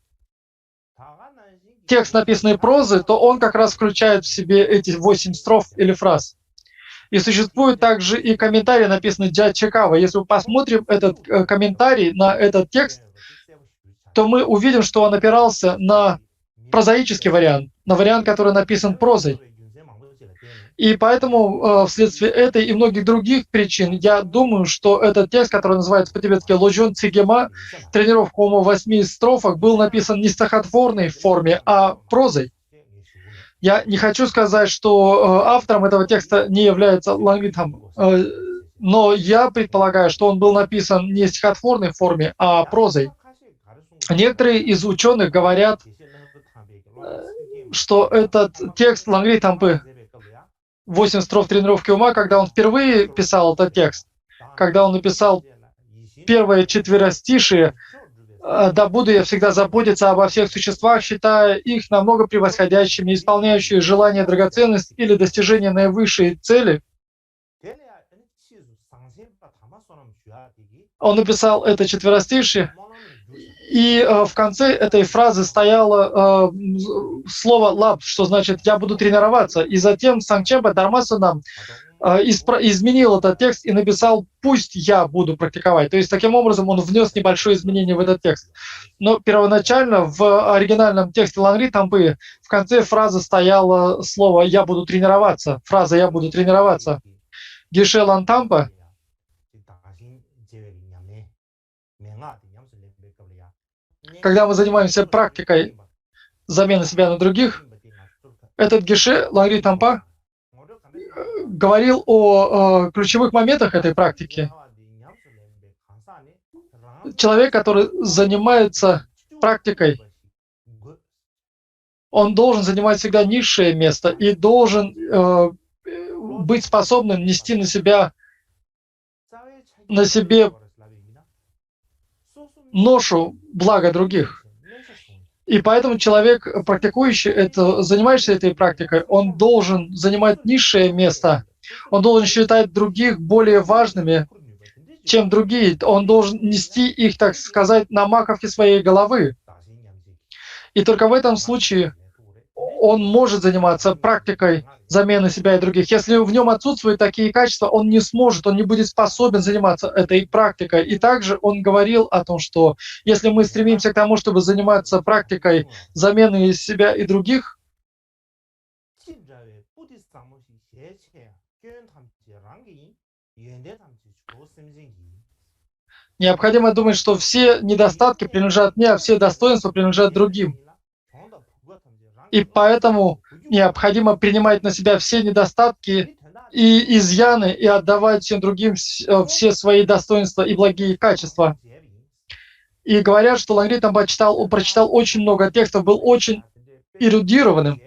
S1: текст, написанный прозой, то он как раз включает в себе эти 8 строф или фраз. И существует также и комментарий, написанный Джа Чекава. Если мы посмотрим этот комментарий на этот текст, то мы увидим, что он опирался на прозаический вариант, на вариант, который написан прозой. И поэтому вследствие этой и многих других причин я думаю, что этот текст, который называется по-тибетски «Лоджон Цигема», тренировка ума в 8 строфах, был написан не в стихотворной форме, а прозой. Я не хочу сказать, что автором этого текста не является Лангритам, но я предполагаю, что он был написан не в стихотворной форме, а прозой. Некоторые из ученых говорят, что этот текст Лангритампы 8 строф тренировки ума, когда он впервые писал этот текст, когда он написал первое четверостишие, «Да буду я всегда заботиться обо всех существах, считая их намного превосходящими, исполняющими желания драгоценность или достижение наивысшей цели». Он написал это четверостишие, и в конце этой фразы стояло слово «лаб», что значит «я буду тренироваться». И затем Сангчемпа Дharmasana изменил этот текст и написал «пусть я буду практиковать». То есть таким образом он внес небольшое изменение в этот текст. Но первоначально в оригинальном тексте Лангритампы в конце фразы стояло слово «я буду тренироваться». Фраза «я буду тренироваться». Геше Лантампа когда мы занимаемся практикой замены себя на других, этот Геше Лангритампа говорил о ключевых моментах этой практики. Человек, который занимается практикой, он должен занимать всегда низшее место и должен быть способным нести на себе ношу благо других. И поэтому человек, практикующий это, занимающийся этой практикой, он должен занимать низшее место. Он должен считать других более важными, чем другие. Он должен нести их, так сказать, на маковке своей головы. И только в этом случае он может заниматься практикой замены себя и других. Если в нем отсутствуют такие качества, он не сможет, он не будет способен заниматься этой практикой. И также он говорил о том, что если мы стремимся к тому, чтобы заниматься практикой замены себя и других, необходимо думать, что все недостатки принадлежат мне, а все достоинства принадлежат другим. И поэтому необходимо принимать на себя все недостатки и изъяны и отдавать всем другим все свои достоинства и благие качества. И говорят, что Лангри Тампа прочитал очень много текстов, был очень эрудированным.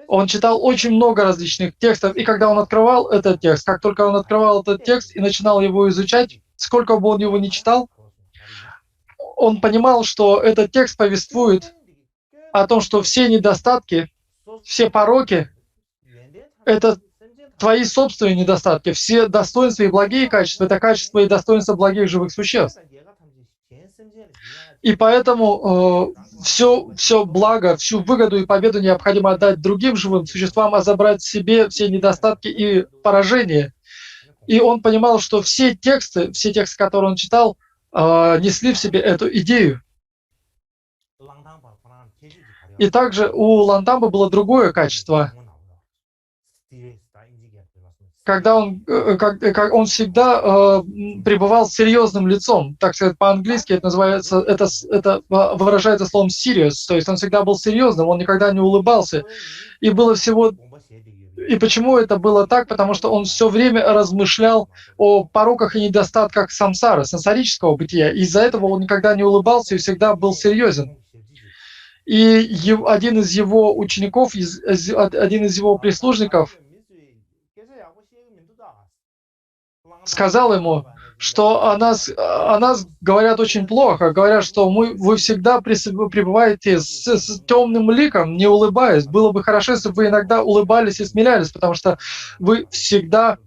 S1: Он читал очень много различных текстов, и когда он открывал этот текст, как только он открывал этот текст и начинал его изучать, сколько бы он его ни читал, он понимал, что этот текст повествует о том, что все недостатки, все пороки — это твои собственные недостатки, все достоинства и благие качества — это качества и достоинства благих живых существ. И поэтому все благо, всю выгоду и победу необходимо отдать другим живым существам, а забрать себе все недостатки и поражения. И он понимал, что все тексты, которые он читал, несли в себе эту идею. И также у Лантамбы было другое качество. Когда он всегда пребывал с серьезным лицом, так сказать, по-английски это называется, это выражается словом serious, то есть он всегда был серьезным, он никогда не улыбался. И было всего... И почему это было так? Потому что он все время размышлял о пороках и недостатках самсары, сансарического бытия. Из-за этого он никогда не улыбался и всегда был серьезен. И один из его учеников, один из его прислужников сказал ему, что о нас говорят очень плохо, говорят, что вы всегда пребываете с темным ликом, не улыбаясь. Было бы хорошо, если бы вы иногда улыбались и смеялись, потому что вы всегда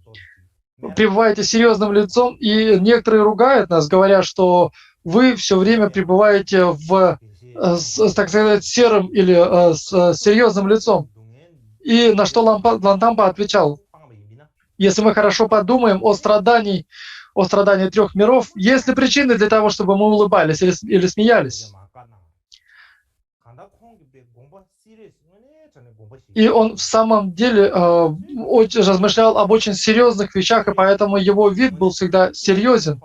S1: пребываете серьезным лицом, и некоторые ругают нас, говоря, что вы все время пребываете так сказать, серым или с серьезным лицом. И на что Лантампа отвечал: если мы хорошо подумаем о страдании трех миров, есть ли причины для того, чтобы мы улыбались или смеялись? И он в самом деле размышлял об очень серьезных вещах, и поэтому его вид был всегда серьезен.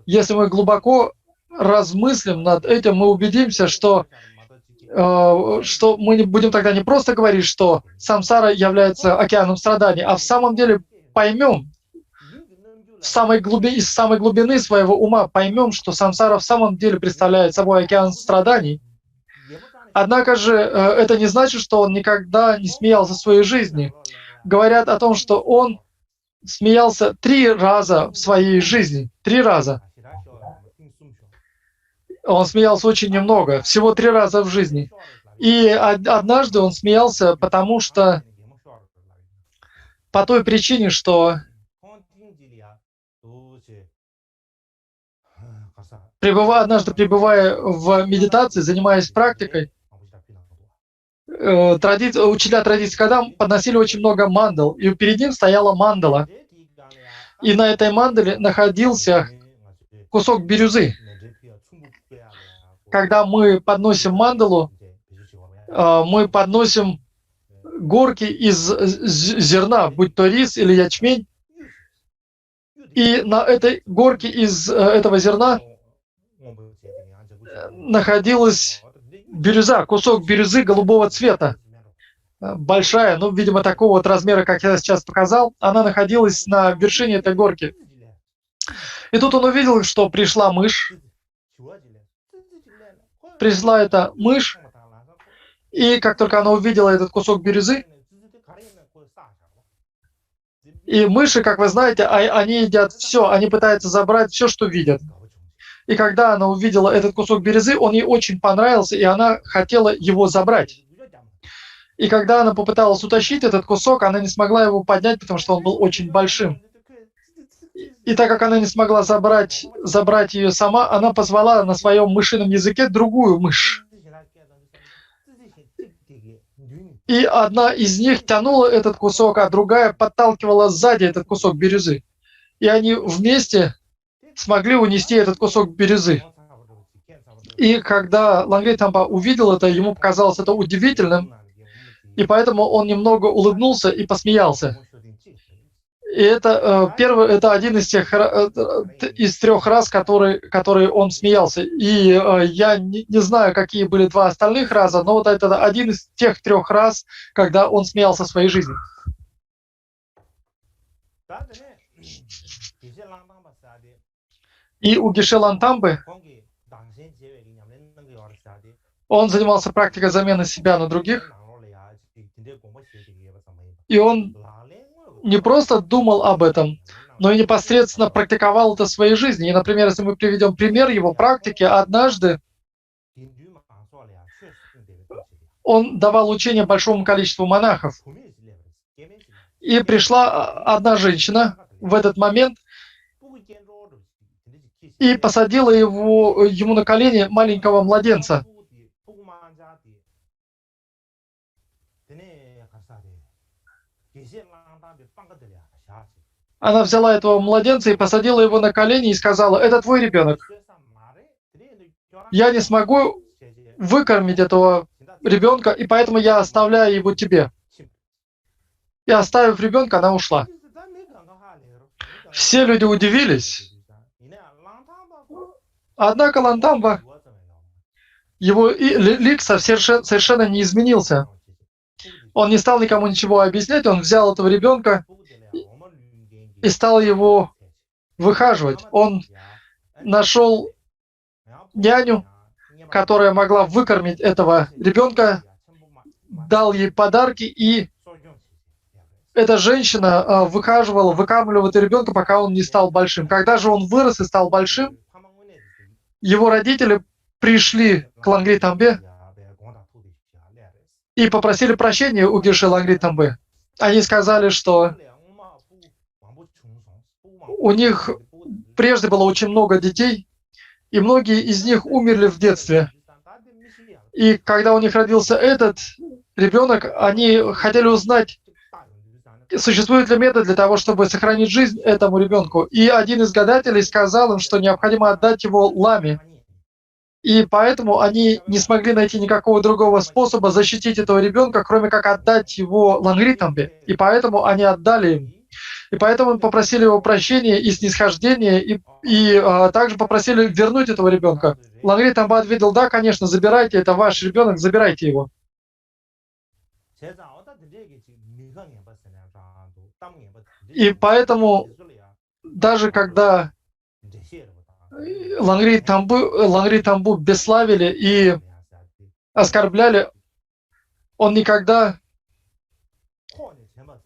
S1: Если мы глубоко размыслим над этим, мы убедимся, что мы не будем тогда не просто говорить, что самсара является океаном страданий, а в самом деле поймем, из самой глубины своего ума поймем, что самсара в самом деле представляет собой океан страданий. Однако же это не значит, что он никогда не смеялся в своей жизни. Говорят о том, что он смеялся 3 раза в своей жизни. 3 раза. Он смеялся очень немного, всего 3 раза в жизни. И однажды он смеялся, потому что по той причине, что однажды пребывая в медитации, занимаясь практикой, учителя традиции Кадам подносили очень много мандал, и перед ним стояла мандала. И на этой мандале находился кусок бирюзы. Когда мы подносим мандалу, мы подносим горки из зерна, будь то рис или ячмень, и на этой горке из этого зерна находилась бирюза, кусок бирюзы голубого цвета. Большая, видимо, такого вот размера, как я сейчас показал, она находилась на вершине этой горки. И тут он увидел, что пришла мышь. Пришла эта мышь, и как только она увидела этот кусок бирюзы, и мыши, как вы знаете, они едят все, они пытаются забрать все, что видят. И когда она увидела этот кусок бирюзы, он ей очень понравился, и она хотела его забрать. И когда она попыталась утащить этот кусок, она не смогла его поднять, потому что он был очень большим. И так как она не смогла забрать ее сама, она позвала на своем мышином языке другую мышь. И одна из них тянула этот кусок, а другая подталкивала сзади этот кусок бирюзы. И они вместе смогли унести этот кусок бирюзы. И когда Лангрей Тампа увидел это, ему показалось это удивительным, и поэтому он немного улыбнулся и посмеялся. И это это один из трех раз, которые он смеялся. И я не знаю, какие были два остальных раза, но вот это один из тех 3 раз, когда он смеялся в своей жизни. И у Геше Лантамбы он занимался практикой замены себя на других, и он не просто думал об этом, но и непосредственно практиковал это в своей жизни. И, например, если мы приведем пример его практики, однажды он давал учение большому количеству монахов. И пришла одна женщина в этот момент и посадила ему на колени маленького младенца. Она взяла этого младенца и посадила его на колени и сказала: «Это твой ребенок. Я не смогу выкормить этого ребенка, и поэтому я оставляю его тебе». И оставив ребенка, она ушла. Все люди удивились. Однако Лантамба, его лик совершенно не изменился. Он не стал никому ничего объяснять, он взял этого ребенка и стал его выхаживать. Он нашел няню, которая могла выкормить этого ребенка, дал ей подарки, и эта женщина выкармливала этого ребенка, пока он не стал большим. Когда же он вырос и стал большим, его родители пришли к Лангри Тамбе и попросили прощения у Геше Лангри Тамбе. Они сказали, что у них прежде было очень много детей, и многие из них умерли в детстве. И когда у них родился этот ребенок, они хотели узнать, существует ли метод для того, чтобы сохранить жизнь этому ребенку. И один из гадателей сказал им, что необходимо отдать его ламе. И поэтому они не смогли найти никакого другого способа защитить этого ребенка, кроме как отдать его Лангри Тамбе. И поэтому они отдали им. И поэтому попросили его прощения и снисхождения, и также попросили вернуть этого ребенка. Лангри Тамба ответил: «Да, конечно, забирайте, это ваш ребенок, забирайте его». И поэтому даже когда Лангри Тамбу бесславили и оскорбляли, он никогда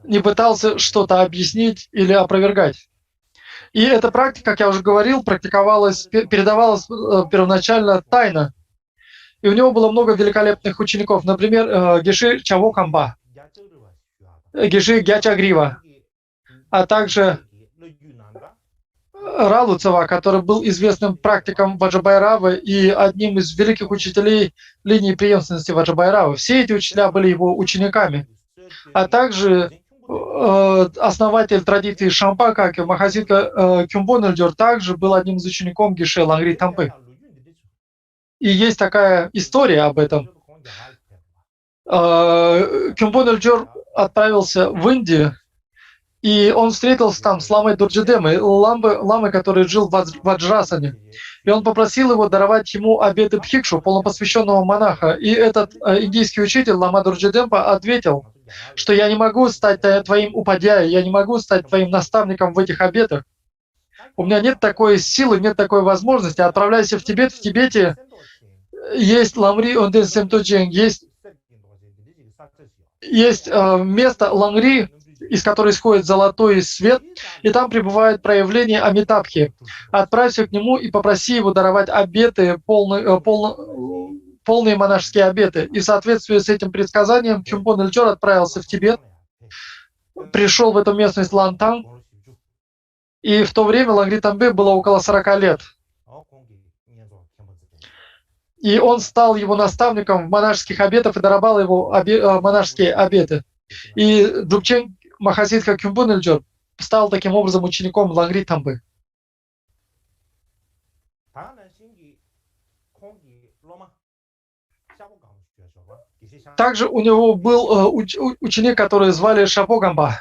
S1: не пытался что-то объяснить или опровергать. И эта практика, как я уже говорил, передавалась первоначально тайно. И у него было много великолепных учеников. Например, Геши Чавокамба, Геши Гячагрива, а также Ралуцева, который был известным практиком Ваджрабайравы и одним из великих учителей линии преемственности Ваджрабайравы. Все эти учителя были его учениками. А также основатель традиции Шампакаки, Махасидка Кюмбонельджор, также был одним из учеников Геше Лангри Тамбы. И есть такая история об этом. Кюмбонельджор отправился в Индию, и он встретился там с ламой Дурджидемой, ламой, который жил в Ваджрасане. И он попросил его даровать ему обеты бхикшу, полнопосвященного монаха. И этот индийский учитель, лама Дурджидемпа, ответил, что я не могу стать твоим упадьяй, я не могу стать твоим наставником в этих обетах. У меня нет такой силы, нет такой возможности. Отправляйся в Тибет. В Тибете есть Ламри Онден Семтоджен, есть место Лангри, из которой исходит золотой свет, и там пребывает проявление Амитабхи. Отправься к нему и попроси его даровать обеты, полные монашеские обеты. И в соответствии с этим предсказанием Кхюмпон Ильчор отправился в Тибет, пришел в эту местность Лантан, и в то время Лангри Тамбе было около 40 лет. И он стал его наставником в монашеских обетах и даровал его монашеские обеты. И Джубчен Махасидха Кхюмпон Ильчор стал таким образом учеником Лангри Тамбе. Также у него был ученик, который звали Шапогамба.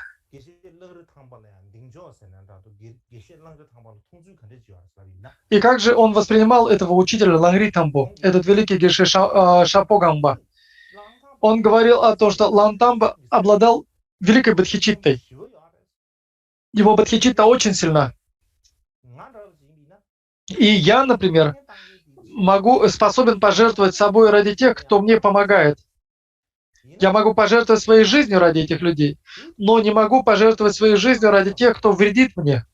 S1: И как же он воспринимал этого учителя Лангри Тамбо, этот великий Геше Шапогамба? Он говорил о том, что Лантамба обладал великой бодхичиттой. Его бодхичитта очень сильна. И я, например, способен пожертвовать собой ради тех, кто мне помогает. Я могу пожертвовать своей жизнью ради этих людей, но не могу пожертвовать своей жизнью ради тех, кто вредит мне.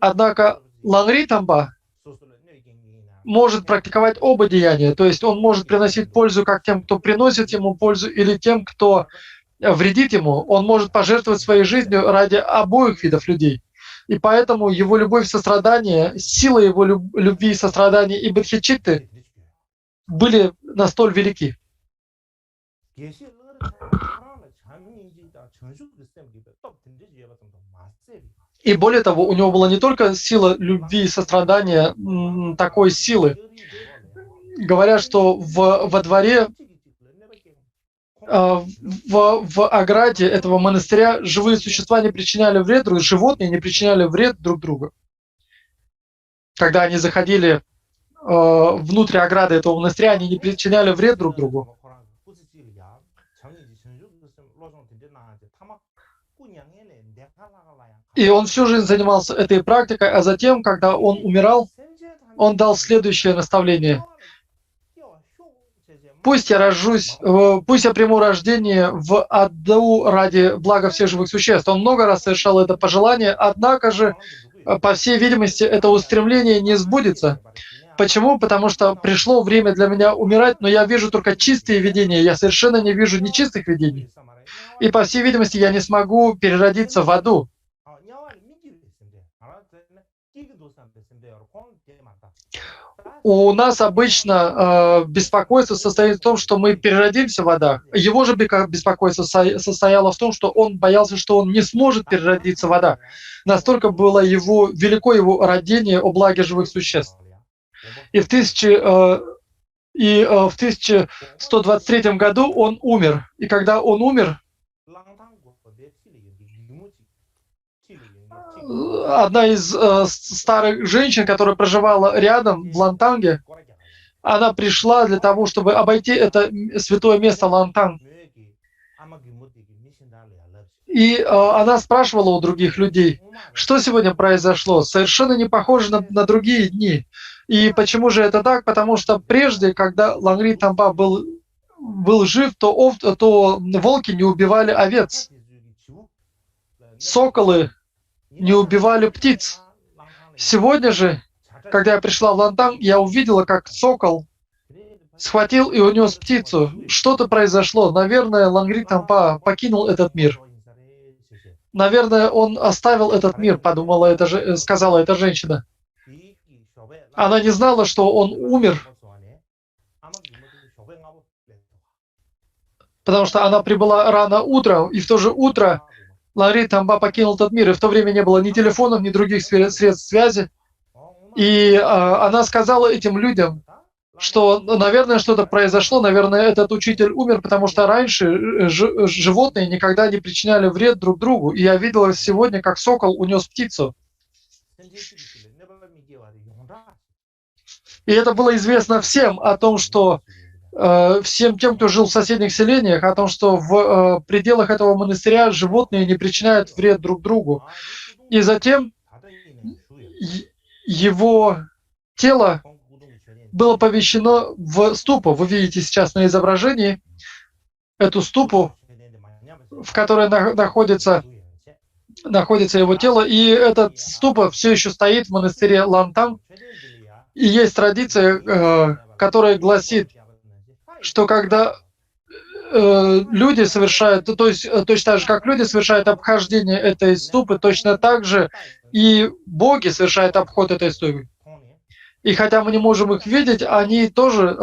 S1: Однако Лангри Тамба может практиковать оба деяния, то есть он может приносить пользу как тем, кто приносит ему пользу, или тем, кто вредит ему. Он может пожертвовать своей жизнью ради обоих видов людей. И поэтому его любовь и сострадание, сила его любви и сострадания и бодхичитты были настолько велики. И более того, у него была не только сила любви и сострадания такой силы. Говорят, что во дворе, в ограде этого монастыря живые существа не причиняли вред, животные не причиняли вред друг другу. Когда они заходили внутрь ограды этого монастыря, они не причиняли вред друг другу. И он всю жизнь занимался этой практикой, а затем, когда он умирал, он дал следующее наставление. Пусть я приму рождение в аду ради блага всех живых существ. Он много раз совершал это пожелание, однако же, по всей видимости, это устремление не сбудется. Почему? Потому что пришло время для меня умирать, но я вижу только чистые видения, я совершенно не вижу нечистых видений. И, по всей видимости, я не смогу переродиться в аду. У нас обычно беспокойство состоит в том, что мы переродимся в адах. Его же беспокойство состояло в том, что он боялся, что он не сможет переродиться в адах. Настолько было велико его родение о благе живых существ. И в 1123 году он умер. И когда он умер, одна из старых женщин, которая проживала рядом, в Лантанге, она пришла для того, чтобы обойти это святое место Лантан. И она спрашивала у других людей, что сегодня произошло. Совершенно не похоже на другие дни. И почему же это так? Потому что прежде, когда Лангри Тамба был жив, то волки не убивали овец. Соколы не убивали птиц. Сегодня же, когда я пришла в Лантан, я увидела, как сокол схватил и унес птицу. Что-то произошло. Наверное, Лангри Тамба покинул этот мир. Наверное, он оставил этот мир, сказала эта женщина. Она не знала, что он умер, потому что она прибыла рано утром, и в то же утро Лангри Тамба покинул этот мир, и в то время не было ни телефонов, ни других средств связи. И она сказала этим людям, что, наверное, что-то произошло, наверное, этот учитель умер, потому что раньше животные никогда не причиняли вред друг другу. И я видела сегодня, как сокол унес птицу. И это было известно всем о том, что всем тем, кто жил в соседних селениях, о том, что в пределах этого монастыря животные не причиняют вред друг другу. И затем его тело было помещено в ступу. Вы видите сейчас на изображении эту ступу. в которой находится его тело. И этот ступа все еще стоит в монастыре Лантан. И есть традиция, которая гласит, что когда люди совершают, то есть точно так же, как люди совершают обхождение этой ступы, точно так же и боги совершают обход этой ступы. И хотя мы не можем их видеть, они тоже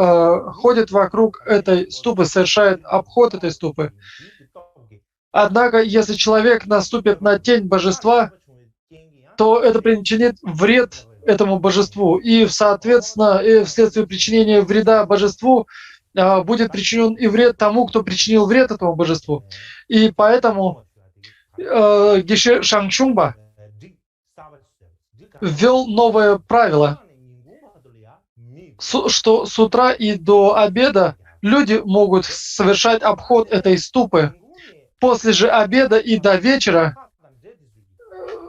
S1: ходят вокруг этой ступы, совершают обход этой ступы. Однако, если человек наступит на тень божества, то это причинит вред этому божеству. И, соответственно, вследствие причинения вреда божеству будет причинен и вред тому, кто причинил вред этому божеству. И поэтому Геше Шангчунба ввел новое правило, что с утра и до обеда люди могут совершать обход этой ступы. После же обеда и до вечера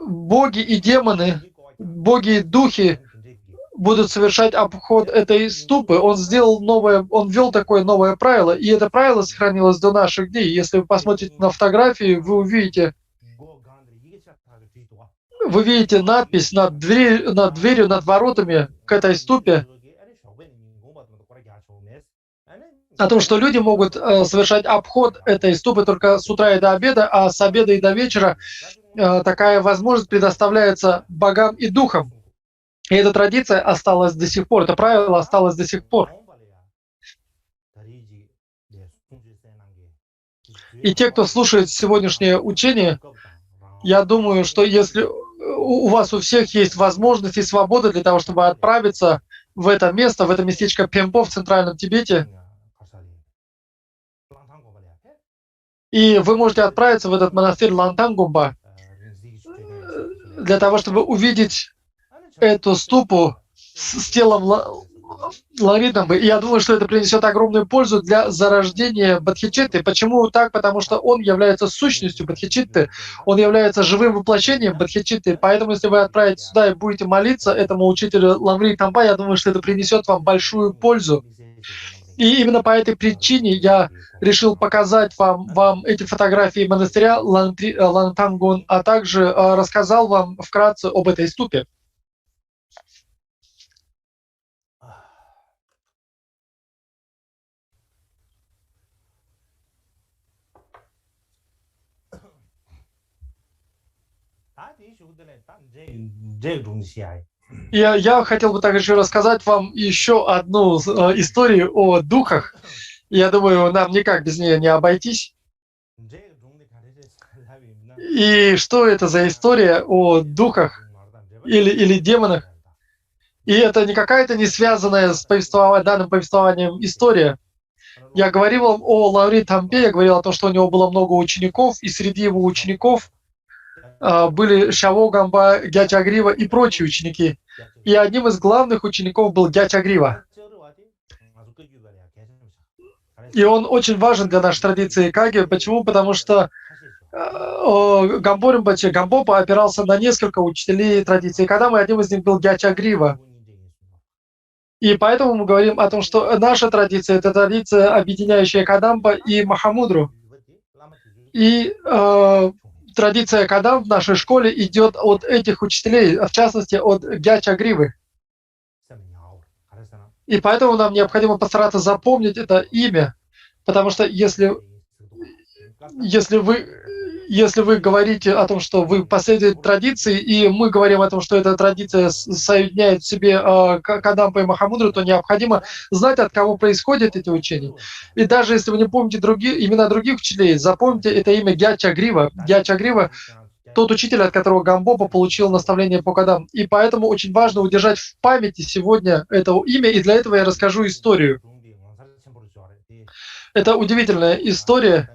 S1: боги и демоны, боги и духи будут совершать обход этой ступы. Он ввел такое новое правило, и это правило сохранилось до наших дней. Если вы посмотрите на фотографии, вы увидите надпись над дверью, над воротами к этой ступе о том, что люди могут совершать обход этой ступы только с утра и до обеда, а с обеда и до вечера такая возможность предоставляется богам и духам. И эта традиция осталась до сих пор, это правило осталось до сих пор. И те, кто слушает сегодняшнее учение, я думаю, что если у вас у всех есть возможность и свобода для того, чтобы отправиться в это место, в это местечко Пемпо в Центральном Тибете, и вы можете отправиться в этот монастырь Лантангумба для того, чтобы увидеть эту ступу с телом Ларитамбы. И я думаю, что это принесет огромную пользу для зарождения Бодхичитты. Почему так? Потому что он является сущностью Бодхичитты. Он является живым воплощением Бодхичитты. Поэтому, если вы отправитесь сюда и будете молиться этому учителю Ламри Тампа, я думаю, что это принесет вам большую пользу. И именно по этой причине я решил показать вам эти фотографии монастыря Лантангун, а также рассказал вам вкратце об этой ступе. Я хотел бы также рассказать вам еще одну историю о духах. Я думаю, нам никак без нее не обойтись. И что это за история о духах или демонах? И это не какая-то не связанная с данным повествованием история. Я говорил вам о Лаури Тампе, я говорил о том, что у него было много учеников, и среди его учеников были Шаво Гамба, Гячагрива и прочие ученики. И одним из главных учеников был Гячагрива. И он очень важен для нашей традиции Каги. Почему? Потому что Гамбопа опирался на несколько учителей традиции Кадамы, и одним из них был Гячагрива. И поэтому мы говорим о том, что наша традиция — это традиция, объединяющая Кадамба и Махамудру. И традиция Кадам в нашей школе идет от этих учителей, в частности, от Гячагривы. И поэтому нам необходимо постараться запомнить это имя, потому что если вы говорите о том, что вы последуете традиции, и мы говорим о том, что эта традиция соединяет в себе Кадампа и Махамудру, то необходимо знать, от кого происходят эти учения. И даже если вы не помните имена других учителей, запомните это имя Гячагрива. Гячагрива — тот учитель, от которого Гамбопа получил наставление по Кадам. И поэтому очень важно удержать в памяти сегодня это имя, и для этого я расскажу историю. Это удивительная история.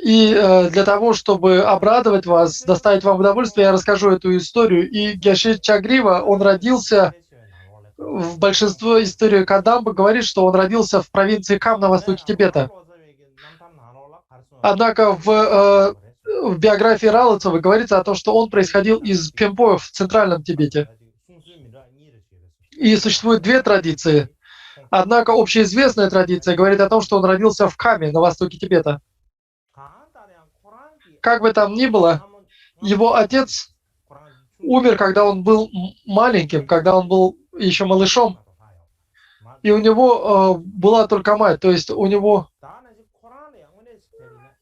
S1: И для того, чтобы обрадовать вас, доставить вам удовольствие, я расскажу эту историю. И Гячагрива, он родился, в большинство истории Кадамбы говорит, что он родился в провинции Кам на востоке Тибета. Однако в биографии Ралыцева говорится о том, что он происходил из Пемпо в Центральном Тибете. И существует две традиции. Однако общеизвестная традиция говорит о том, что он родился в Каме на востоке Тибета. как бы там ни было, его отец умер, когда он был маленьким, когда он был еще малышом, и у него была только мать, то есть у него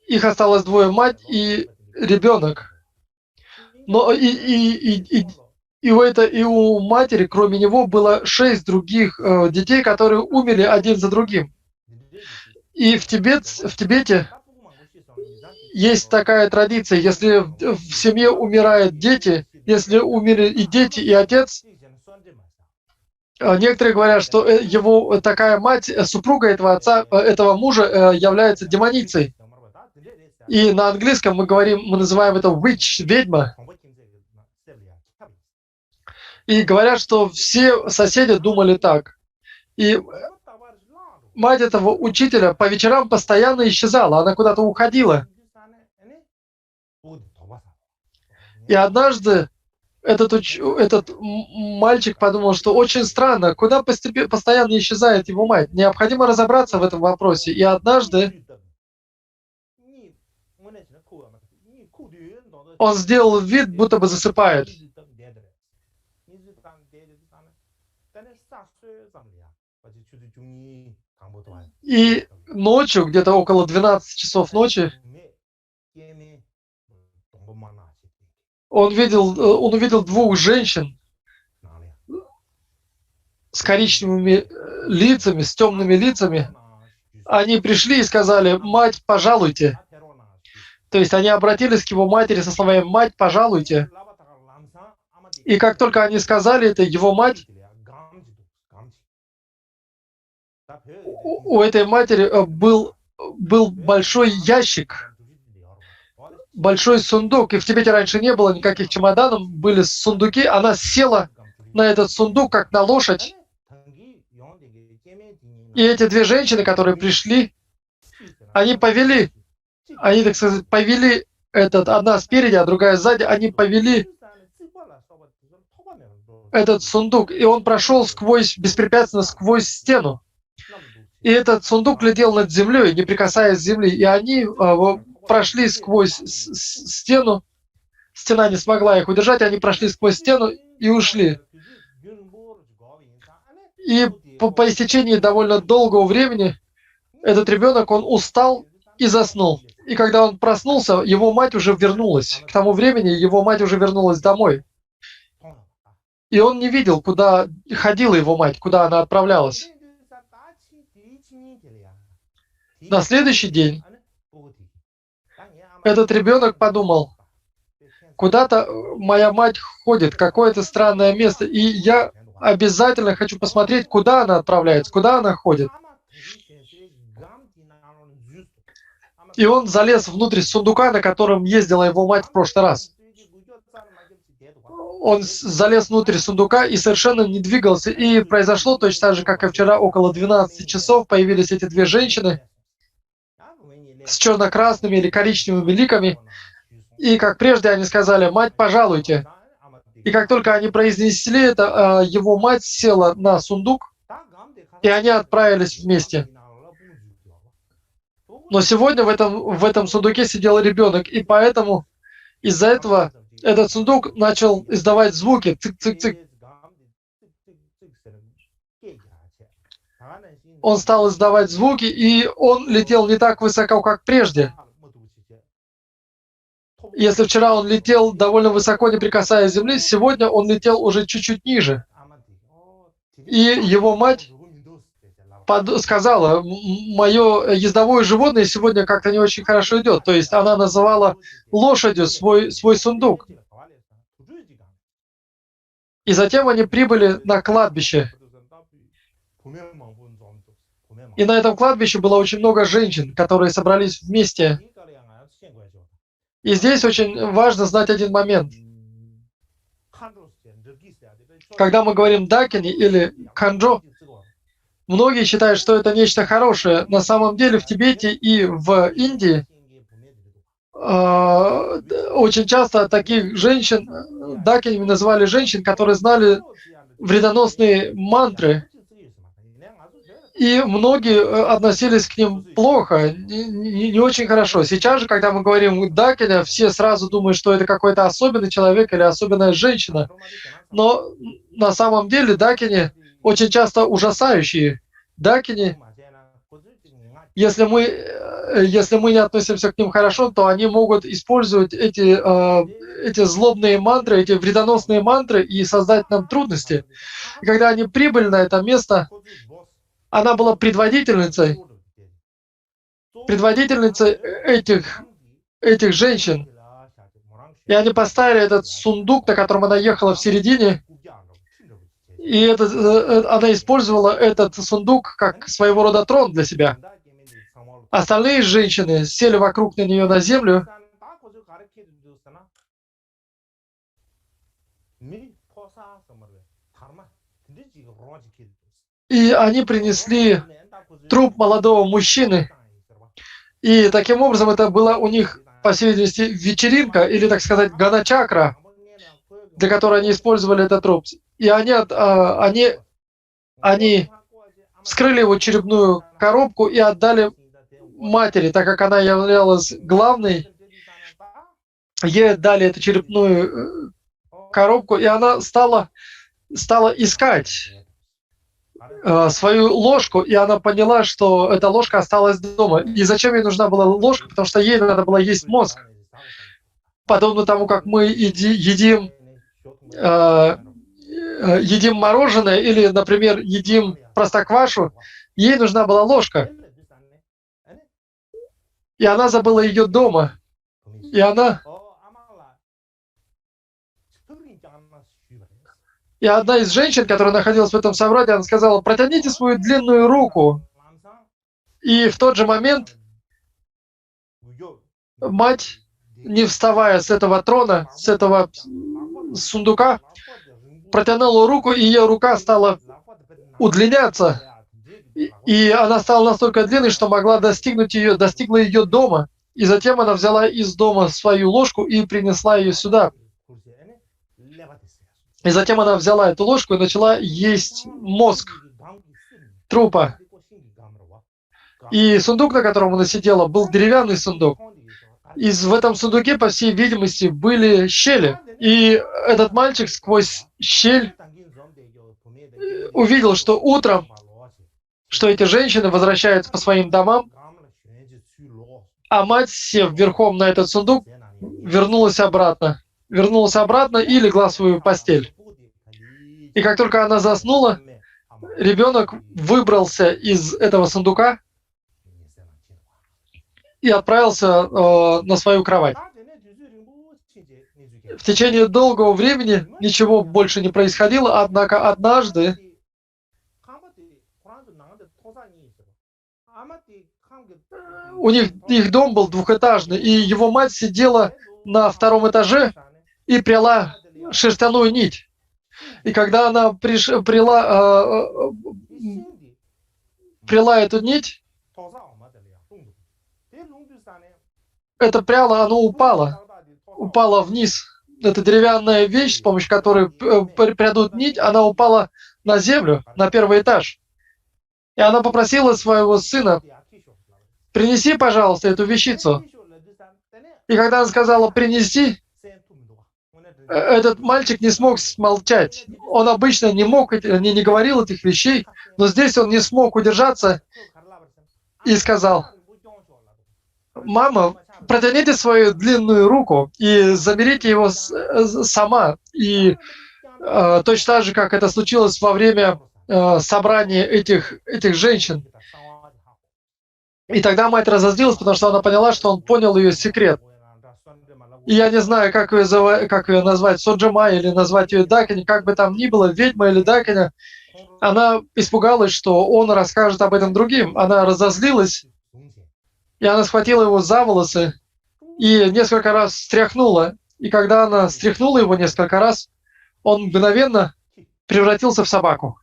S1: их осталось двое, мать и ребенок. Но и у матери, кроме него, было 6 других детей, которые умерли один за другим. И в Тибете есть такая традиция, если в семье умирают дети, если умерли и дети, и отец, некоторые говорят, что его такая мать, супруга этого отца, этого мужа является демоницей. И на английском мы называем это witch, ведьма. И говорят, что все соседи думали так. И мать этого учителя по вечерам постоянно исчезала, она куда-то уходила. И однажды этот мальчик подумал, что очень странно, куда постоянно исчезает его мать. Необходимо разобраться в этом вопросе. И однажды он сделал вид, будто бы засыпает. И ночью, где-то около 12 часов ночи, он увидел двух женщин с коричневыми лицами, с темными лицами. Они пришли и сказали: «Мать, пожалуйте». То есть они обратились к его матери со словами: «Мать, пожалуйте». И как только они сказали это, его мать, у этой матери был большой ящик, большой сундук. И в Тибете раньше не было никаких чемоданов, были сундуки. Она села на этот сундук, как на лошадь. И эти две женщины, которые пришли, они, так сказать, повели одна спереди, а другая сзади, они повели этот сундук, и он прошел беспрепятственно сквозь стену. И этот сундук летел над землей, не прикасаясь к земле, и они прошли сквозь стену. Стена не смогла их удержать, они прошли сквозь стену и ушли. И по истечении довольно долгого времени этот ребенок, он устал и заснул. И когда он проснулся, его мать уже вернулась. К тому времени его мать уже вернулась домой. И он не видел, куда ходила его мать, куда она отправлялась. На следующий день этот ребенок подумал: куда-то моя мать ходит, какое-то странное место, и я обязательно хочу посмотреть, куда она отправляется, куда она ходит. И он залез внутрь сундука, на котором ездила его мать в прошлый раз. Он залез внутрь сундука и совершенно не двигался. И произошло точно так же, как и вчера, около 12 часов появились эти две женщины с черно-красными или коричневыми ликами. И как прежде они сказали: «Мать, пожалуйте». И как только они произнесли это, его мать села на сундук, и они отправились вместе. Но сегодня в этом сундуке сидел ребенок, и поэтому из-за этого этот сундук начал издавать звуки. Цик-цик-цик. Он стал издавать звуки, и он летел не так высоко, как прежде. Если вчера он летел довольно высоко, не прикасаясь земли, сегодня он летел уже чуть-чуть ниже. И его мать сказала: «Мое ездовое животное сегодня как-то не очень хорошо идет». То есть она называла лошадью свой сундук. И затем они прибыли на кладбище. И на этом кладбище было очень много женщин, которые собрались вместе. И здесь очень важно знать один момент. Когда мы говорим «дакини» или «канджо», многие считают, что это нечто хорошее. На самом деле в Тибете и в Индии очень часто таких женщин, дакинями называли женщин, которые знали вредоносные мантры. И многие относились к ним плохо, не очень хорошо. Сейчас же, когда мы говорим Дакеля, все сразу думают, что это какой-то особенный человек или особенная женщина. Но на самом деле Дакини очень часто ужасающие. Дакини, если мы не относимся к ним хорошо, то они могут использовать эти злобные мантры, эти вредоносные мантры и создать нам трудности. И когда они прибыли на это место, она была предводительницей этих женщин. И они поставили этот сундук, на котором она ехала в середине, и она использовала этот сундук как своего рода трон для себя. Остальные женщины сели вокруг на нее на землю, и они принесли труп молодого мужчины. И таким образом это была у них, по всей видимости, вечеринка, или, так сказать, ганачакра, для которой они использовали этот труп. И они вскрыли его черепную коробку и отдали матери, так как она являлась главной. Ей дали эту черепную коробку, и она стала искать свою ложку, и она поняла, что эта ложка осталась дома. И зачем ей нужна была ложка? Потому что ей надо было есть мозг. Подобно тому, как мы едим мороженое или, например, едим простоквашу, ей нужна была ложка. И она забыла ее дома. И одна из женщин, которая находилась в этом собрании, она сказала: протяните свою длинную руку. И в тот же момент мать, не вставая с этого трона, с этого сундука, протянула руку, и ее рука стала удлиняться. И она стала настолько длинной, что достигла ее дома. И затем она взяла из дома свою ложку и принесла ее сюда. И затем она взяла эту ложку и начала есть мозг трупа. И сундук, на котором она сидела, был деревянный сундук. И в этом сундуке, по всей видимости, были щели. И этот мальчик сквозь щель увидел, что утром, что эти женщины возвращаются по своим домам, а мать, сев верхом на этот сундук, вернулась обратно и легла в свою постель. И как только она заснула, ребенок выбрался из этого сундука и отправился на свою кровать. В течение долгого времени ничего больше не происходило, однако однажды их дом был двухэтажный, и его мать сидела на втором этаже и пряла шерстяную нить. И когда она пряла эту нить, это пряло, оно упало вниз. Это деревянная вещь, с помощью которой прядут нить, она упала на землю, на первый этаж. И она попросила своего сына: принеси, пожалуйста, эту вещицу. И когда она сказала принести, этот мальчик не смог смолчать. Он обычно не говорил этих вещей, но здесь он не смог удержаться и сказал: мама, протяните свою длинную руку и заберите его сама. И точно так же, как это случилось во время собрания этих женщин. И тогда мать разозлилась, потому что она поняла, что он понял ее секрет. И я не знаю, как ее назвать, Соджима или назвать ее Дакини, как бы там ни было, ведьма или Дакиня. Она испугалась, что он расскажет об этом другим. Она разозлилась, и она схватила его за волосы и несколько раз встряхнула. И когда она встряхнула его несколько раз, он мгновенно превратился в собаку.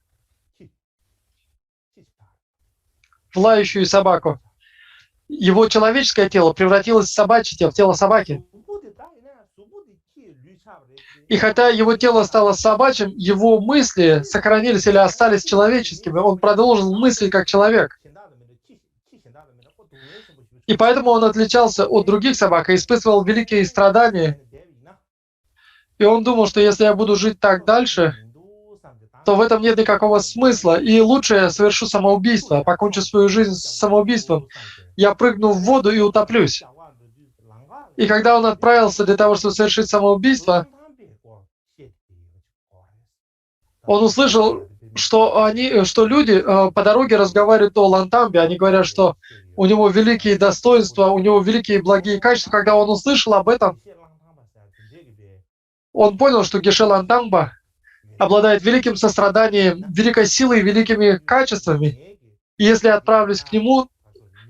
S1: В лающую собаку. Его человеческое тело превратилось в собачье тело, в тело собаки. И хотя его тело стало собачьим, его мысли сохранились или остались человеческими. Он продолжил мыслить как человек. И поэтому он отличался от других собак и испытывал великие страдания. И он думал, что если я буду жить так дальше, то в этом нет никакого смысла. И лучше я совершу самоубийство, покончу свою жизнь с самоубийством. Я прыгну в воду и утоплюсь. И когда он отправился для того, чтобы совершить самоубийство, он услышал, что люди по дороге разговаривают о Лантамбе. Они говорят, что у него великие достоинства, у него великие благие качества. Когда он услышал об этом, он понял, что Геше Лантамба обладает великим состраданием, великой силой и великими качествами. И если я отправлюсь к нему,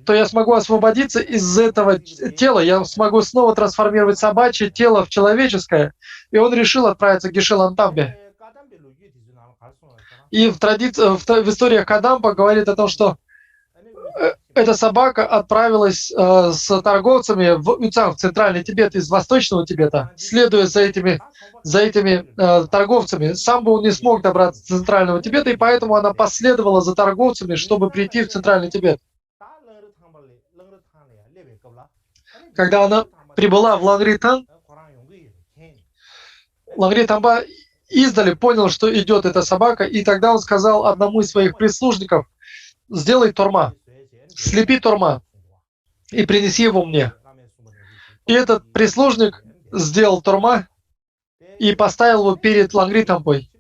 S1: то я смогу освободиться из этого тела, я смогу снова трансформировать собачье тело в человеческое. И он решил отправиться к Геше Лантамбе. И в историях Кадампа говорит о том, что эта собака отправилась с торговцами в Юцан, в Центральный Тибет из Восточного Тибета, следуя за этими торговцами. Сам бы он не смог добраться до Центрального Тибета, и поэтому она последовала за торговцами, чтобы прийти в Центральный Тибет. Когда она прибыла в Лангритан, Лангританба издали понял, что идет эта собака, и тогда он сказал одному из своих прислужников: «Сделай торма, слепи торма и принеси его мне». И этот прислужник сделал торма и поставил его перед Лангританбой.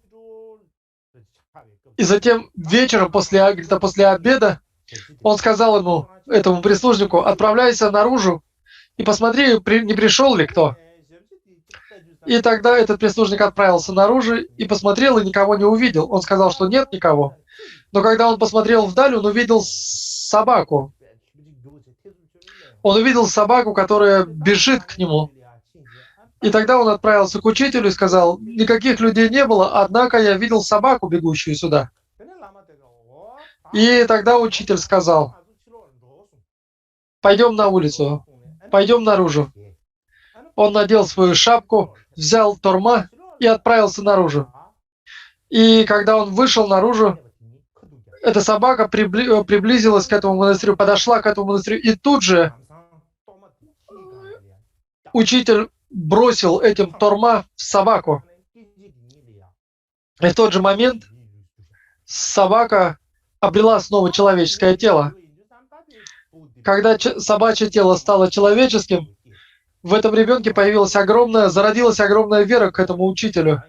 S1: И затем вечером, после обеда, он сказал этому прислужнику: «Отправляйся наружу и посмотри, не пришел ли кто». И тогда этот прислужник отправился наружу и посмотрел, и никого не увидел. Он сказал, что нет никого. Но когда он посмотрел вдаль, он увидел собаку. Он увидел собаку, которая бежит к нему. И тогда он отправился к учителю и сказал: «Никаких людей не было, однако я видел собаку, бегущую сюда». И тогда учитель сказал: «Пойдем на улицу, пойдем наружу». Он надел свою шапку, взял торма и отправился наружу. И когда он вышел наружу, эта собака приблизилась к этому монастырю, подошла к этому монастырю, и тут же учитель бросил этим торма в собаку. И в тот же момент собака обрела снова человеческое тело. Когда собачье тело стало человеческим, в этом ребенке зародилась огромная вера к этому учителю.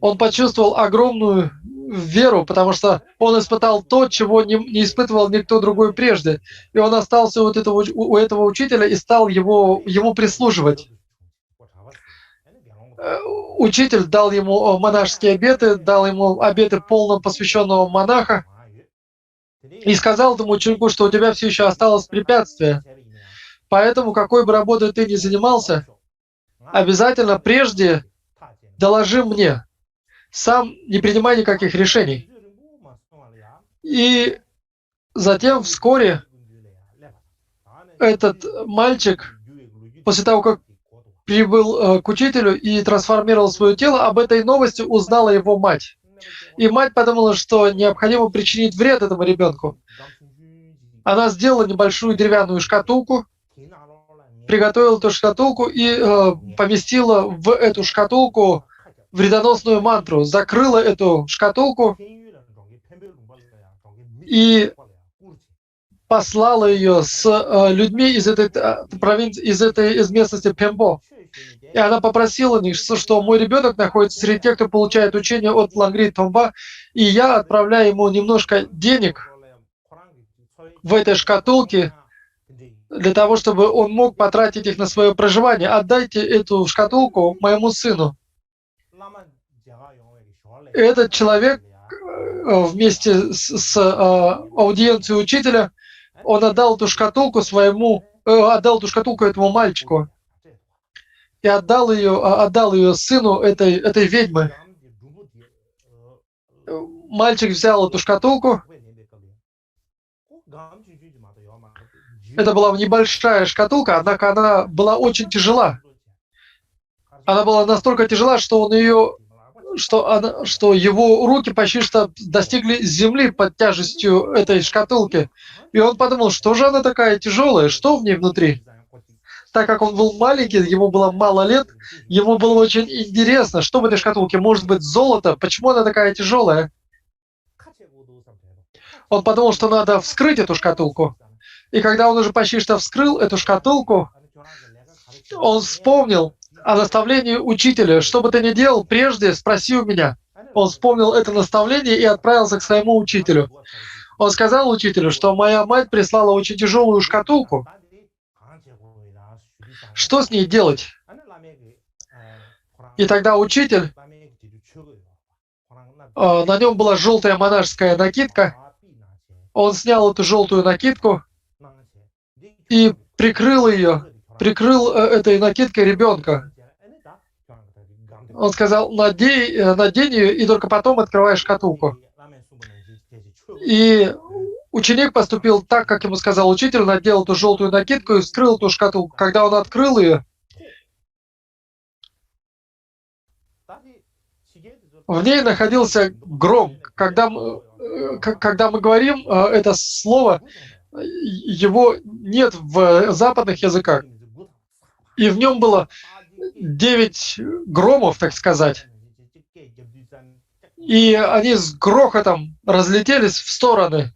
S1: Он почувствовал огромную веру, потому что он испытал то, чего не испытывал никто другой прежде. И он остался у этого учителя и стал ему прислуживать. Учитель дал ему монашеские обеты, дал ему обеты полного посвященного монаха и сказал этому ученику, что у тебя все еще осталось препятствие. Поэтому, какой бы работой ты ни занимался, обязательно прежде доложи мне. Сам не принимай никаких решений. И затем вскоре этот мальчик, после того, как прибыл к учителю и трансформировал свое тело, об этой новости узнала его мать. И мать подумала, что необходимо причинить вред этому ребенку. Она сделала небольшую деревянную шкатулку, приготовила эту шкатулку и поместила в эту шкатулку вредоносную мантру, закрыла эту шкатулку и послала ее с людьми из этой провинции, из местности Пембо. И она попросила них, что мой ребенок находится среди тех, кто получает учение от Лангри Томба, и я отправляю ему немножко денег в этой шкатулке, для того, чтобы он мог потратить их на свое проживание. Отдайте эту шкатулку моему сыну. Этот человек вместе с аудиенцией учителя, он отдал эту шкатулку этому мальчику и отдал ее сыну этой ведьмы. Мальчик взял эту шкатулку. Это была небольшая шкатулка, однако она была очень тяжела. Она была настолько тяжела, что что его руки почти что достигли земли под тяжестью этой шкатулки. И он подумал, что же она такая тяжелая, что в ней внутри? Так как он был маленький, ему было мало лет, ему было очень интересно, что в этой шкатулке может быть золото, почему она такая тяжелая. Он подумал, что надо вскрыть эту шкатулку. И когда он уже почти что вскрыл эту шкатулку, он вспомнил о наставлении учителя. Что бы ты ни делал, прежде спроси у меня. Он вспомнил это наставление и отправился к своему учителю. Он сказал учителю, что моя мать прислала очень тяжелую шкатулку. Что с ней делать? И тогда учитель, на нем была желтая монашеская накидка. Он снял эту желтую накидку и прикрыл этой накидкой ребенка. Он сказал, надень ее и только потом открывай шкатулку. И ученик поступил так, как ему сказал учитель, надел эту желтую накидку и вскрыл эту шкатулку. Когда он открыл ее, в ней находился гром. Когда мы говорим это слово, его нет в западных языках. И в нем было 9 громов, так сказать. И они с грохотом разлетелись в стороны.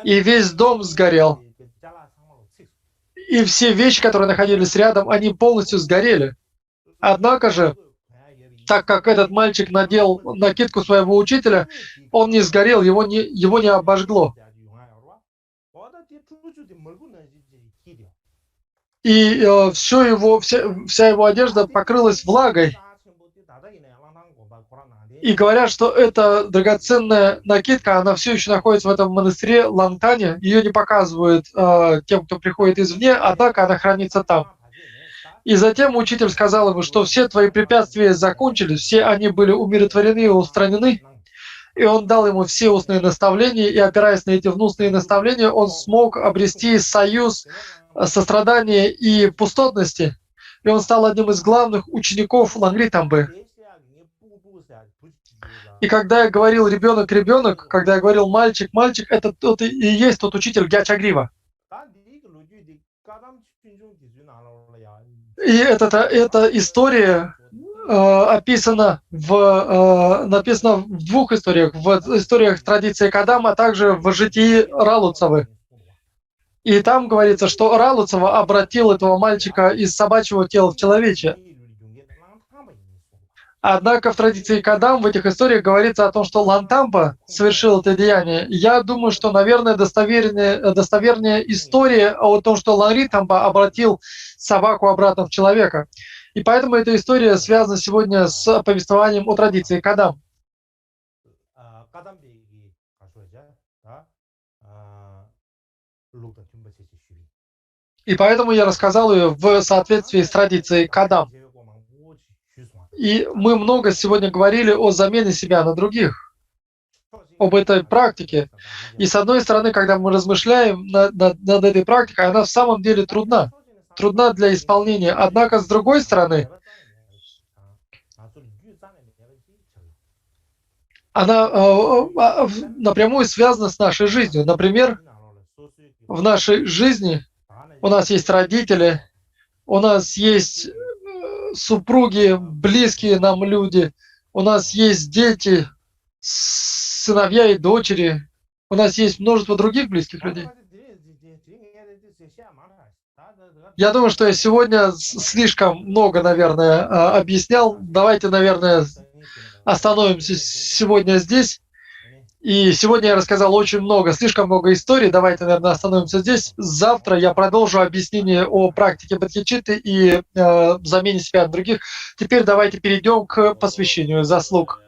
S1: И весь дом сгорел. И все вещи, которые находились рядом, они полностью сгорели. Однако же, так как этот мальчик надел накидку своего учителя, он не сгорел, его не обожгло. И вся его одежда покрылась влагой. И говорят, что эта драгоценная накидка, она все еще находится в этом монастыре Лангтане. Ее не показывают тем, кто приходит извне, однако она хранится там. И затем учитель сказал ему, что все твои препятствия закончились, все они были умиротворены и устранены. И он дал ему все устные наставления, и опираясь на эти устные наставления, он смог обрести союз сострадания и пустотности. И он стал одним из главных учеников Лангри Тамбы. И когда я говорил ребенок, когда я говорил мальчик, это тот и есть тот учитель Гячагрива. И эта история написана в 2 историях. В историях традиции Кадам, а также в житии Ралуцавы. И там говорится, что Ралуцава обратил этого мальчика из собачьего тела в человечье. Однако в традиции Кадам, в этих историях говорится о том, что Лантампа совершил это деяние. Я думаю, что, наверное, достовернее история о том, что Лангри Тампа обратил собаку обратно в человека. И поэтому эта история связана сегодня с повествованием о традиции Кадам. И поэтому я рассказал ее в соответствии с традицией Кадам. И мы много сегодня говорили о замене себя на других, об этой практике. И с одной стороны, когда мы размышляем над этой практикой, она в самом деле трудна для исполнения. Однако, с другой стороны, она напрямую связана с нашей жизнью. Например, в нашей жизни у нас есть родители, у нас есть супруги, близкие нам люди, у нас есть дети, сыновья и дочери, у нас есть множество других близких людей. Я думаю, что я сегодня слишком много, наверное, объяснял. Давайте, наверное, остановимся сегодня здесь. И сегодня я рассказал слишком много историй. Давайте, наверное, остановимся здесь. Завтра я продолжу объяснение о практике бодхичитты и замене себя от других. Теперь давайте перейдем к посвящению заслуг.